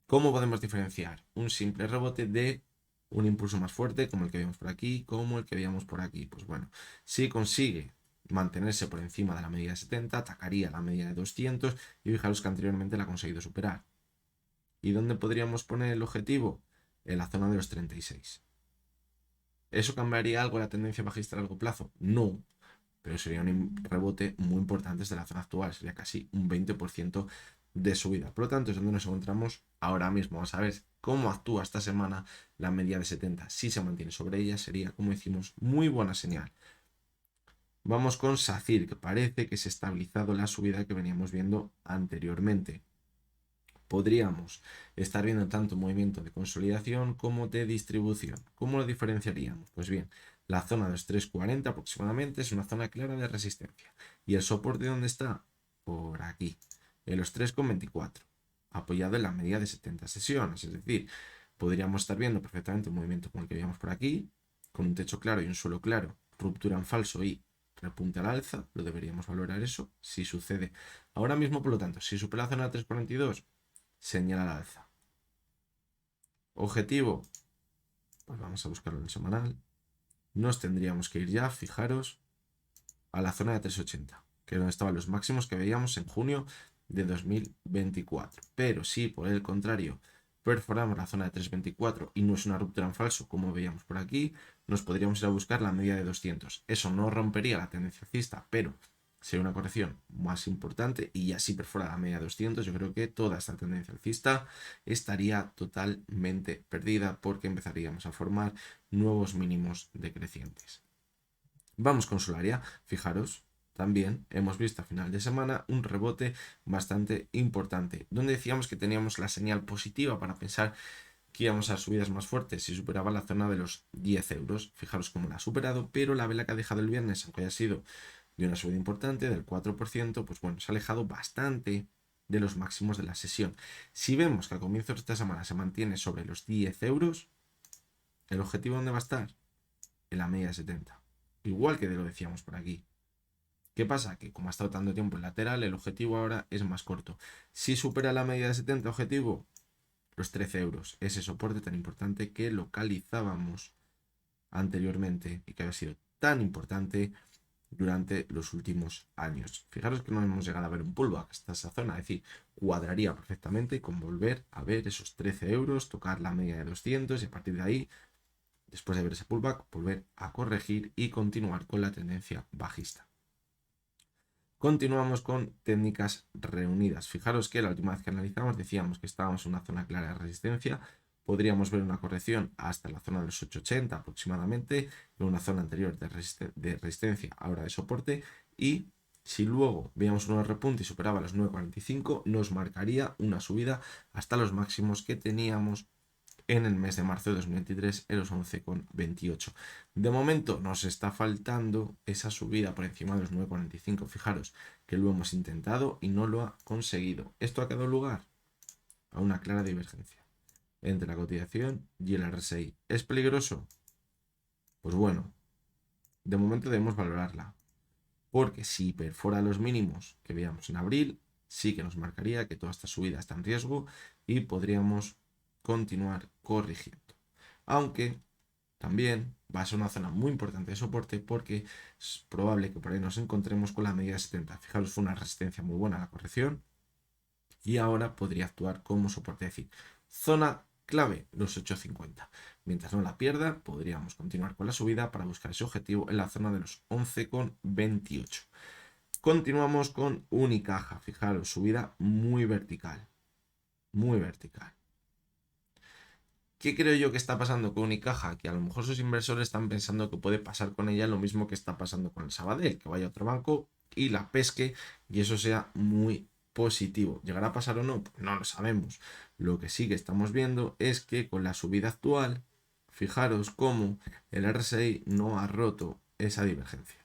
¿Cómo podemos diferenciar un simple rebote de un impulso más fuerte como el que vemos por aquí, como el que veíamos por aquí? Pues bueno, si consigue mantenerse por encima de la media de 70, atacaría la media de 200 y fijaros que anteriormente la ha conseguido superar. ¿Y dónde podríamos poner el objetivo? En la zona de los 36. ¿Eso cambiaría algo la tendencia bajista a largo plazo? No, pero sería un rebote muy importante desde la zona actual, sería casi un 20% de subida. Por lo tanto, es donde nos encontramos ahora mismo. Vamos a ver cómo actúa esta semana la media de 70. Si se mantiene sobre ella, sería, como decimos, muy buena señal. Vamos con SACIR, que parece que se ha estabilizado la subida que veníamos viendo anteriormente. Podríamos estar viendo tanto movimiento de consolidación como de distribución. ¿Cómo lo diferenciaríamos? Pues bien, la zona de los 3,40 aproximadamente es una zona clara de resistencia. ¿Y el soporte dónde está? Por aquí, en los 3,24, apoyado en la media de 70 sesiones. Es decir, podríamos estar viendo perfectamente un movimiento como el que veíamos por aquí, con un techo claro y un suelo claro, ruptura en falso y repunte al alza. Lo deberíamos valorar eso si sucede ahora mismo. Por lo tanto, si supera la zona de 3,42, señal al alza. Objetivo, pues vamos a buscarlo en el semanal. Nos tendríamos que ir ya, fijaros, a la zona de 3,80, que es donde estaban los máximos que veíamos en junio de 2024. Pero si por el contrario perforamos la zona de 3,24 y no es una ruptura en falso como veíamos por aquí, nos podríamos ir a buscar la media de 200. Eso no rompería la tendencia alcista, pero sería una corrección más importante y ya si perfora la media de 200, yo creo que toda esta tendencia alcista estaría totalmente perdida porque empezaríamos a formar nuevos mínimos decrecientes. Vamos con Solaria, fijaros, también hemos visto a final de semana un rebote bastante importante, donde decíamos que teníamos la señal positiva para pensar que íbamos a subidas más fuertes si superaba la zona de los 10 euros. Fijaros cómo la ha superado, pero la vela que ha dejado el viernes, aunque haya sido de una subida importante, del 4%, pues bueno, se ha alejado bastante de los máximos de la sesión. Si vemos que a comienzos de esta semana se mantiene sobre los 10 euros, ¿el objetivo dónde va a estar? En la media de 70. Igual que lo decíamos por aquí. ¿Qué pasa? Que como ha estado tanto tiempo en lateral, el objetivo ahora es más corto. Si supera la media de 70 objetivo, los 13 euros. Ese soporte tan importante que localizábamos anteriormente y que había sido tan importante durante los últimos años. Fijaros que no hemos llegado a ver un pullback hasta esa zona, es decir, cuadraría perfectamente con volver a ver esos 13 euros, tocar la media de 200 y a partir de ahí, después de ver ese pullback, volver a corregir y continuar con la tendencia bajista. Continuamos con técnicas reunidas. Fijaros que la última vez que analizamos decíamos que estábamos en una zona clara de resistencia. Podríamos ver una corrección hasta la zona de los 880 aproximadamente, en una zona anterior de resistencia, ahora de soporte. Y si luego veíamos un nuevo repunte y superaba los 9.45, nos marcaría una subida hasta los máximos que teníamos en el mes de marzo de 2023 en los 11,28. De momento nos está faltando esa subida por encima de los 9,45. Fijaros que lo hemos intentado y no lo ha conseguido. Esto ha quedado lugar a una clara divergencia entre la cotización y el RSI. ¿Es peligroso? Pues bueno, de momento debemos valorarla. Porque si perfora los mínimos que veíamos en abril, sí que nos marcaría que toda esta subida está en riesgo y podríamos continuar corrigiendo. Aunque también va a ser una zona muy importante de soporte porque es probable que por ahí nos encontremos con la media de 70. Fijaros, fue una resistencia muy buena a la corrección y ahora podría actuar como soporte. Es decir, zona clave, los 8.50. Mientras no la pierda, podríamos continuar con la subida para buscar ese objetivo en la zona de los 11,28. Continuamos con Unicaja. Fijaros, subida muy vertical. Muy vertical. ¿Qué creo yo que está pasando con Unicaja? Que a lo mejor sus inversores están pensando que puede pasar con ella lo mismo que está pasando con el Sabadell, que vaya a otro banco y la pesque y eso sea muy positivo. ¿Llegará a pasar o no? Pues no lo sabemos. Lo que sí que estamos viendo es que con la subida actual, fijaros cómo el RSI no ha roto esa divergencia.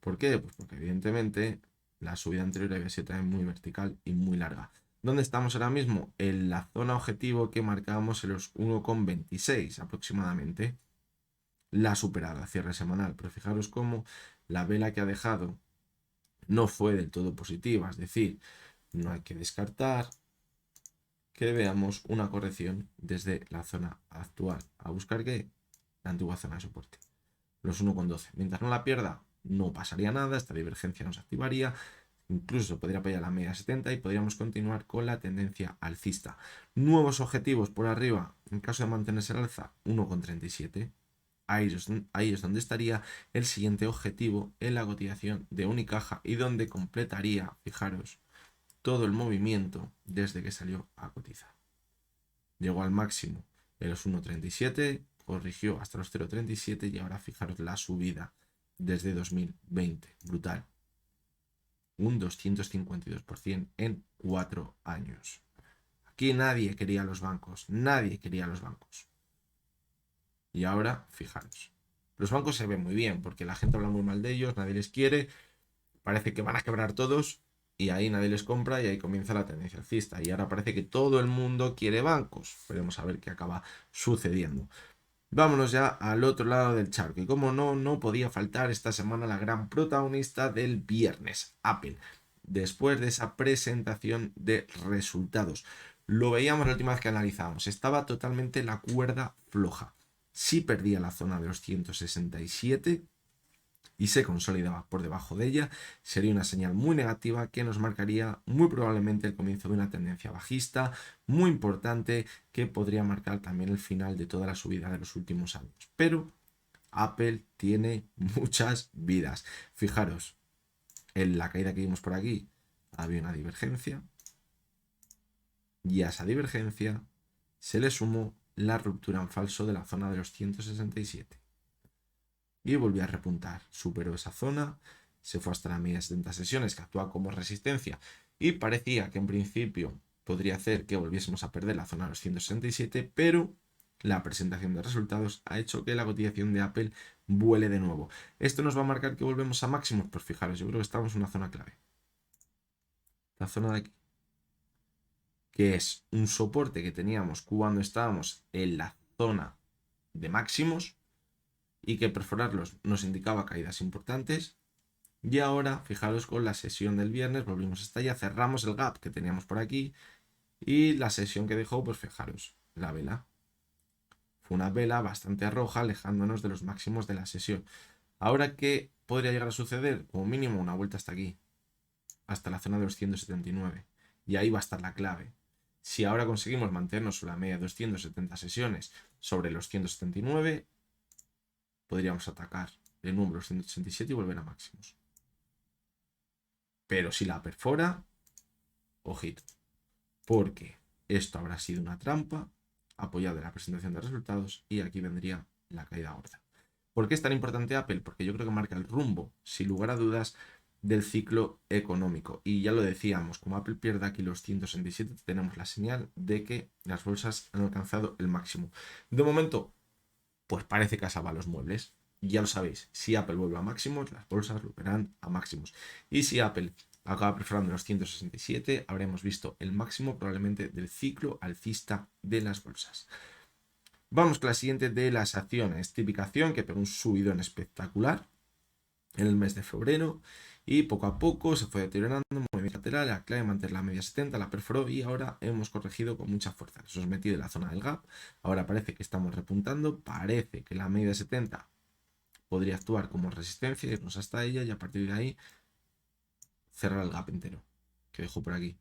¿Por qué? Pues porque evidentemente la subida anterior había sido también muy vertical y muy larga. ¿Dónde estamos ahora mismo? En la zona objetivo que marcábamos en los 1,26 aproximadamente. La ha superado a cierre semanal, pero fijaros cómo la vela que ha dejado no fue del todo positiva, es decir, no hay que descartar que veamos una corrección desde la zona actual. ¿A buscar qué? La antigua zona de soporte, los 1,12. Mientras no la pierda, no pasaría nada, esta divergencia no se activaría, incluso se podría apoyar la media 70 y podríamos continuar con la tendencia alcista. Nuevos objetivos por arriba, en caso de mantenerse al alza, 1,37. Ahí es donde estaría el siguiente objetivo en la cotización de Unicaja y donde completaría, fijaros, todo el movimiento desde que salió a cotizar. Llegó al máximo de los 1,37, corrigió hasta los 0,37 y ahora fijaros la subida desde 2020. Brutal. Un 252% en 4 años. Aquí nadie quería los bancos. Nadie quería los bancos. Y ahora, fijaros. Los bancos se ven muy bien porque la gente habla muy mal de ellos, nadie les quiere, parece que van a quebrar todos y ahí nadie les compra y ahí comienza la tendencia alcista. Y ahora parece que todo el mundo quiere bancos. Veremos a ver qué acaba sucediendo. Vámonos ya al otro lado del charco. Y como no, no podía faltar esta semana la gran protagonista del viernes, Apple. Después de esa presentación de resultados. Lo veíamos la última vez que analizábamos. Estaba totalmente la cuerda floja. Sí perdía la zona de los 167 y se consolidaba por debajo de ella, sería una señal muy negativa que nos marcaría muy probablemente el comienzo de una tendencia bajista muy importante que podría marcar también el final de toda la subida de los últimos años. Pero Apple tiene muchas vidas. Fijaros, en la caída que vimos por aquí había una divergencia y a esa divergencia se le sumó la ruptura en falso de la zona de los 167. y volvió a repuntar. Superó esa zona, se fue hasta la media de 70 sesiones que actúa como resistencia y parecía que en principio podría hacer que volviésemos a perder la zona de los 167, pero la presentación de resultados ha hecho que la cotización de Apple vuele de nuevo. ¿Esto nos va a marcar que volvemos a máximos? Pues fijaros, yo creo que estamos en una zona clave. La zona de aquí, que es un soporte que teníamos cuando estábamos en la zona de máximos y que perforarlos nos indicaba caídas importantes. Y ahora, fijaros, con la sesión del viernes volvimos hasta allá, cerramos el gap que teníamos por aquí y la sesión que dejó, pues fijaros, la vela. Fue una vela bastante roja, alejándonos de los máximos de la sesión. Ahora, ¿qué podría llegar a suceder? Como mínimo una vuelta hasta aquí, hasta la zona de los 179. Y ahí va a estar la clave. Si ahora conseguimos mantenernos sobre la media de 270 sesiones sobre los 179, podríamos atacar de nuevo los 187 y volver a máximos. Pero si la perfora, ojito, porque esto habrá sido una trampa apoyada en la presentación de resultados y aquí vendría la caída gorda. ¿Por qué es tan importante Apple? Porque yo creo que marca el rumbo, sin lugar a dudas, del ciclo económico. Y ya lo decíamos, como Apple pierde aquí los 167, tenemos la señal de que las bolsas han alcanzado el máximo. De momento, pues parece que asaba los muebles. Ya lo sabéis, si Apple vuelve a máximos, las bolsas volverán a máximos. Y si Apple acaba perforando los 167, habremos visto el máximo probablemente del ciclo alcista de las bolsas. Vamos con la siguiente de las acciones. Típica acción que pegó un subidón espectacular en el mes de febrero y poco a poco se fue deteriorando, movimiento lateral, la clave mantener la media 70, la perforó y ahora hemos corregido con mucha fuerza. Nos hemos metido en la zona del gap, ahora parece que estamos repuntando, parece que la media 70 podría actuar como resistencia, irnos hasta ella y a partir de ahí cerrar el gap entero que dejo por aquí.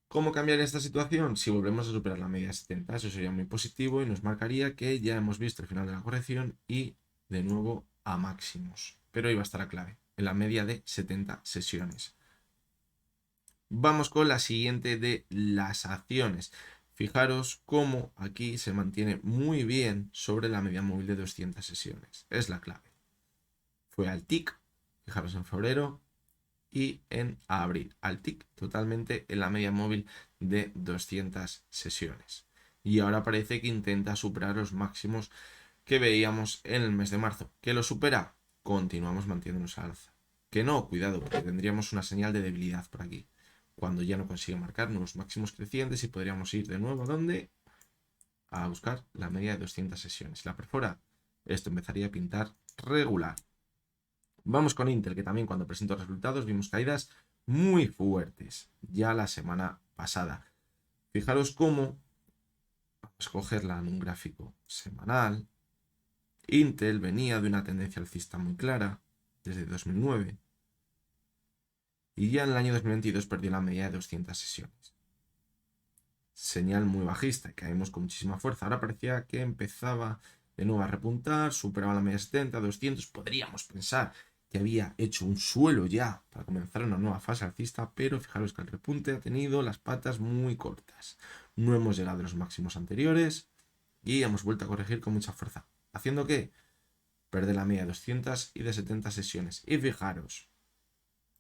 ¿Cómo cambiaría esta situación? Si volvemos a superar la media 70, eso sería muy positivo y nos marcaría que ya hemos visto el final de la corrección y de nuevo a máximos. Pero ahí va a estar la clave, en la media de 70 sesiones. Vamos con la siguiente de las acciones. Fijaros cómo aquí se mantiene muy bien sobre la media móvil de 200 sesiones. Es la clave. Fue al TIC, fijaros en febrero, y en abril, al TIC totalmente en la media móvil de 200 sesiones. Y ahora parece que intenta superar los máximos que veíamos en el mes de marzo. ¿Que lo supera? Continuamos manteniéndonos al alza. Que no, cuidado, porque tendríamos una señal de debilidad por aquí. Cuando ya no consigue marcar nuevos máximos crecientes y podríamos ir de nuevo a dónde? A buscar la media de 200 sesiones. Si la perfora, esto empezaría a pintar regular. Vamos con Intel, que también cuando presentó resultados vimos caídas muy fuertes ya la semana pasada. Fijaros cómo, vamos a cogerla en un gráfico semanal, Intel venía de una tendencia alcista muy clara desde 2009 y ya en el año 2022 perdió la media de 200 sesiones. Señal muy bajista, caímos con muchísima fuerza. Ahora parecía que empezaba de nuevo a repuntar, superaba la media 70, 200. Podríamos pensar que había hecho un suelo ya para comenzar una nueva fase alcista, pero fijaros que el repunte ha tenido las patas muy cortas. No hemos llegado a los máximos anteriores y hemos vuelto a corregir con mucha fuerza. ¿Haciendo qué? Perder la media de 200 y de 70 sesiones. Y fijaros,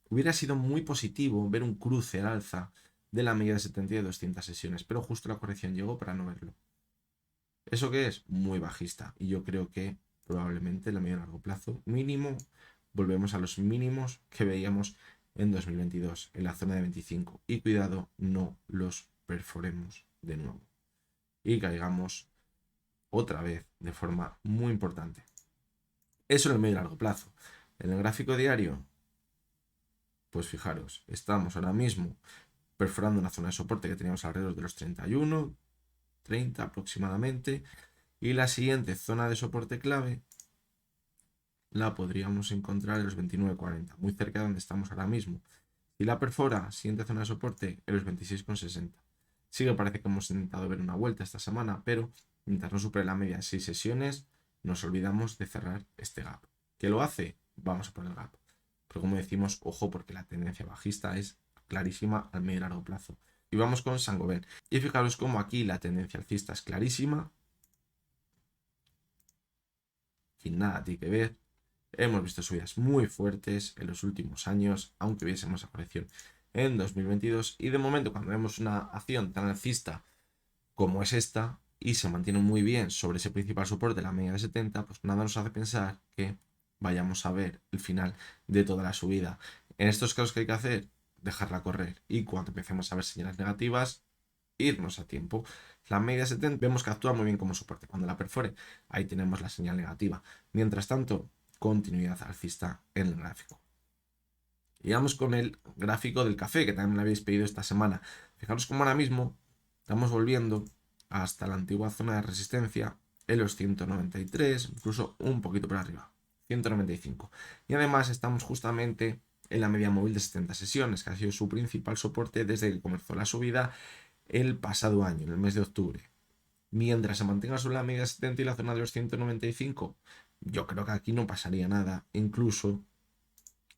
hubiera sido muy positivo ver un cruce al alza de la media de 70 y de 200 sesiones, pero justo la corrección llegó para no verlo. ¿Eso qué es? Muy bajista. Y yo creo que probablemente en la medio y largo plazo, mínimo, volvemos a los mínimos que veíamos en 2022, en la zona de 25. Y cuidado, no los perforemos de nuevo. Y caigamos otra vez de forma muy importante. Eso en el medio y largo plazo. En el gráfico diario, pues fijaros, estamos ahora mismo perforando una zona de soporte que teníamos alrededor de los 31, 30 aproximadamente. Y la siguiente zona de soporte clave la podríamos encontrar en los 29,40, muy cerca de donde estamos ahora mismo. Si la perfora, siguiente zona de soporte, en los 26,60. Sí que parece que hemos intentado ver una vuelta esta semana, pero mientras no supere la media de 6 sesiones, nos olvidamos de cerrar este gap. ¿Qué lo hace? Vamos a por el gap. Pero como decimos, ojo, porque la tendencia bajista es clarísima al medio y largo plazo. Y vamos con Saint-Gobain. Y fijaros cómo aquí la tendencia alcista es clarísima. aquí nada tiene que ver. Hemos visto subidas muy fuertes en los últimos años, aunque viésemos corrección en 2022. Y de momento, cuando vemos una acción tan alcista como es esta y se mantiene muy bien sobre ese principal soporte, la media de 70, pues nada nos hace pensar que vayamos a ver el final de toda la subida. En estos casos, ¿qué hay que hacer? Dejarla correr. Y cuando empecemos a ver señales negativas, irnos a tiempo. La media 70 vemos que actúa muy bien como soporte. Cuando la perfore, ahí tenemos la señal negativa. Mientras tanto, continuidad alcista en el gráfico. Y vamos con el gráfico del café, que también me lo habéis pedido esta semana. Fijaros cómo ahora mismo estamos volviendo hasta la antigua zona de resistencia en los 193, incluso un poquito por arriba, 195. Y además estamos justamente en la media móvil de 70 sesiones, que ha sido su principal soporte desde que comenzó la subida el pasado año, en el mes de octubre. Mientras se mantenga sobre la media 70 y la zona de los 195, yo creo que aquí no pasaría nada. Incluso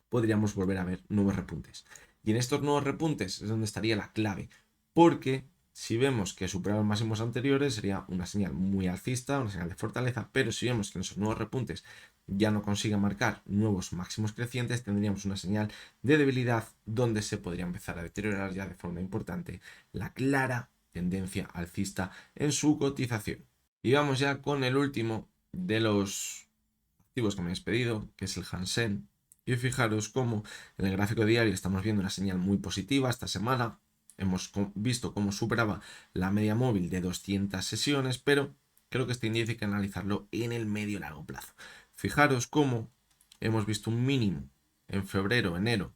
podríamos volver a ver nuevos repuntes. Y en estos nuevos repuntes es donde estaría la clave. Porque si vemos que supera los máximos anteriores, sería una señal muy alcista, una señal de fortaleza. Pero si vemos que en esos nuevos repuntes ya no consigue marcar nuevos máximos crecientes, tendríamos una señal de debilidad donde se podría empezar a deteriorar ya de forma importante la clara tendencia alcista en su cotización. Y vamos ya con el último de los activos que me habéis pedido, que es el Hansen. Y fijaros cómo en el gráfico diario estamos viendo una señal muy positiva esta semana. Hemos visto cómo superaba la media móvil de 200 sesiones, pero creo que este índice hay que analizarlo en el medio y largo plazo. Fijaros cómo hemos visto un mínimo en febrero, enero,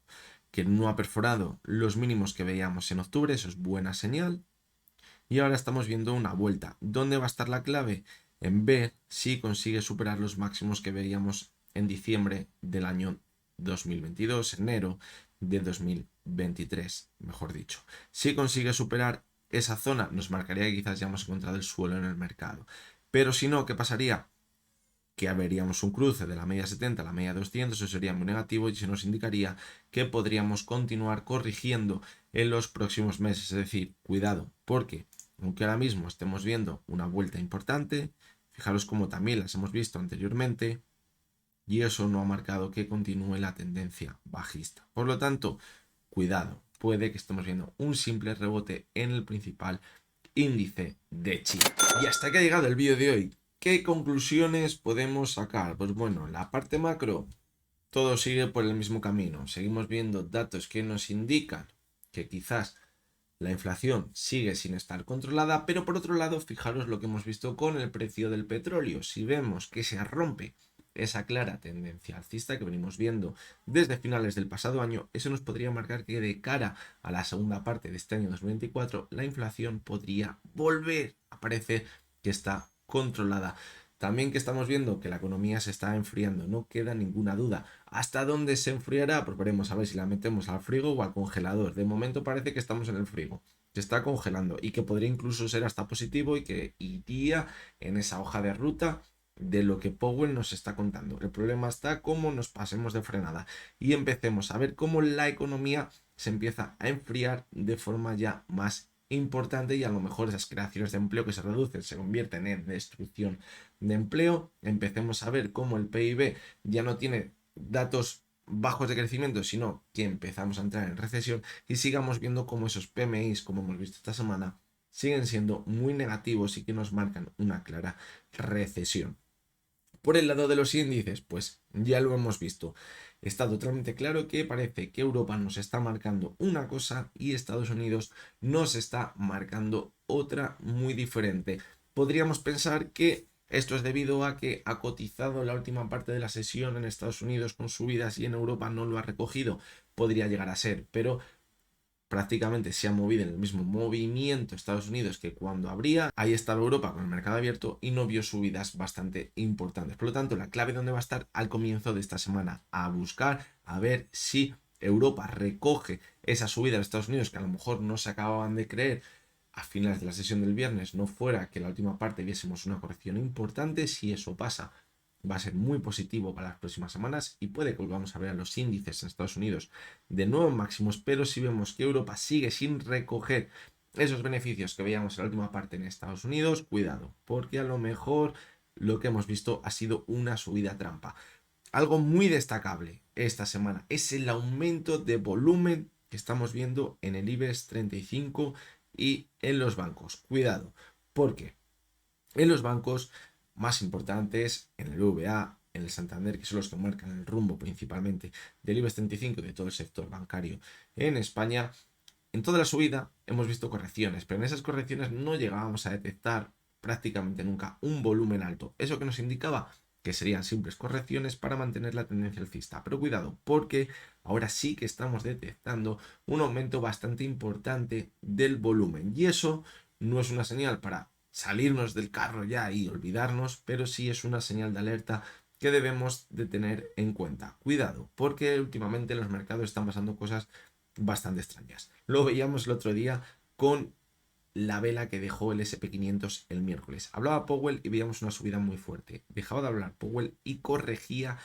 que no ha perforado los mínimos que veíamos en octubre, eso es buena señal. Y ahora estamos viendo una vuelta. ¿Dónde va a estar la clave? En ver si consigue superar los máximos que veíamos en diciembre del año 2022, enero de 2023, mejor dicho. Si consigue superar esa zona, nos marcaría que quizás ya hemos encontrado el suelo en el mercado. Pero si no, ¿qué pasaría? Que veríamos un cruce de la media 70 a la media 200, eso sería muy negativo y se nos indicaría que podríamos continuar corrigiendo en los próximos meses. Es decir, cuidado, porque aunque ahora mismo estemos viendo una vuelta importante, fijaros como también las hemos visto anteriormente, y eso no ha marcado que continúe la tendencia bajista. Por lo tanto, cuidado, puede que estemos viendo un simple rebote en el principal índice de China. Y hasta que ha llegado el vídeo de hoy. ¿Qué conclusiones podemos sacar? Pues bueno, en la parte macro, todo sigue por el mismo camino. Seguimos viendo datos que nos indican que quizás la inflación sigue sin estar controlada, pero por otro lado, fijaros lo que hemos visto con el precio del petróleo. Si vemos que se rompe esa clara tendencia alcista que venimos viendo desde finales del pasado año, eso nos podría marcar que de cara a la segunda parte de este año 2024, la inflación podría volver a parecer que está controlada. También que estamos viendo que la economía se está enfriando, no queda ninguna duda. ¿Hasta dónde se enfriará? Pues veremos a ver si la metemos al frigo o al congelador. De momento parece que estamos en el frigo, se está congelando y que podría incluso ser hasta positivo y que iría en esa hoja de ruta de lo que Powell nos está contando. El problema está cómo nos pasemos de frenada y empecemos a ver cómo la economía se empieza a enfriar de forma ya más importante y a lo mejor esas creaciones de empleo que se reducen se convierten en destrucción de empleo. Empecemos a ver cómo el PIB ya no tiene datos bajos de crecimiento, sino que empezamos a entrar en recesión y sigamos viendo cómo esos PMIs, como hemos visto esta semana, siguen siendo muy negativos y que nos marcan una clara recesión. Por el lado de los índices, pues ya lo hemos visto. Está totalmente claro que parece que Europa nos está marcando una cosa y Estados Unidos nos está marcando otra muy diferente. Podríamos pensar que esto es debido a que ha cotizado la última parte de la sesión en Estados Unidos con subidas y en Europa no lo ha recogido. Podría llegar a ser, pero prácticamente se ha movido en el mismo movimiento Estados Unidos que cuando abría. Ahí estaba Europa con el mercado abierto y no vio subidas bastante importantes. Por lo tanto, la clave donde va a estar al comienzo de esta semana, a buscar, a ver si Europa recoge esa subida de Estados Unidos que a lo mejor no se acababan de creer a finales de la sesión del viernes, no fuera que en la última parte viésemos una corrección importante. Si eso pasa, va a ser muy positivo para las próximas semanas y puede que volvamos a ver a los índices en Estados Unidos de nuevo máximos, pero si vemos que Europa sigue sin recoger esos beneficios que veíamos en la última parte en Estados Unidos, cuidado, porque a lo mejor lo que hemos visto ha sido una subida trampa. Algo muy destacable esta semana es el aumento de volumen que estamos viendo en el IBEX 35 y en los bancos. Cuidado, porque en los bancos más importantes, en el VA, en el Santander, que son los que marcan el rumbo principalmente del IBEX 35 y de todo el sector bancario en España, en toda la subida hemos visto correcciones, pero en esas correcciones no llegábamos a detectar prácticamente nunca un volumen alto. ¿Eso que nos indicaba? Que serían simples correcciones para mantener la tendencia alcista. Pero cuidado, porque ahora sí que estamos detectando un aumento bastante importante del volumen. Y eso no es una señal para salirnos del carro ya y olvidarnos, pero sí es una señal de alerta que debemos de tener en cuenta. Cuidado, porque últimamente en los mercados están pasando cosas bastante extrañas. Lo veíamos el otro día con la vela que dejó el SP500 el miércoles. Hablaba Powell y veíamos una subida muy fuerte. Dejaba de hablar Powell y corregía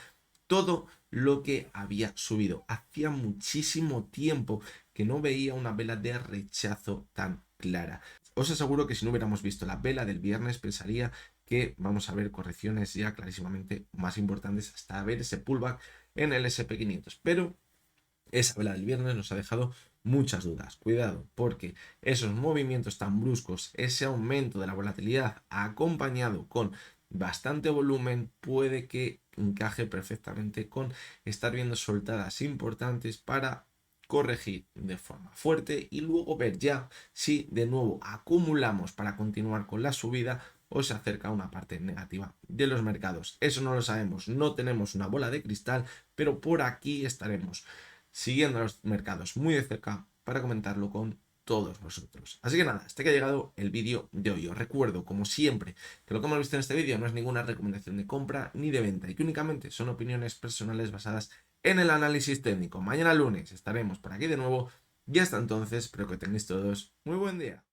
todo lo que había subido. Hacía muchísimo tiempo que no veía una vela de rechazo tan clara. Os aseguro que si no hubiéramos visto la vela del viernes pensaría que vamos a ver correcciones ya clarísimamente más importantes hasta ver ese pullback en el SP500. Pero esa vela del viernes nos ha dejado muchas dudas. Cuidado, porque esos movimientos tan bruscos, ese aumento de la volatilidad acompañado con bastante volumen, puede que encaje perfectamente con estar viendo soltadas importantes para corregir de forma fuerte y luego ver ya si de nuevo acumulamos para continuar con la subida o se acerca una parte negativa de los mercados. Eso no lo sabemos, no tenemos una bola de cristal, pero por aquí estaremos siguiendo los mercados muy de cerca para comentarlo con todos vosotros. Así que nada, hasta que ha llegado el vídeo de hoy. Os recuerdo, como siempre, que lo que hemos visto en este vídeo no es ninguna recomendación de compra ni de venta y que únicamente son opiniones personales basadas en el análisis técnico. Mañana lunes estaremos por aquí de nuevo y hasta entonces espero que tengáis todos muy buen día.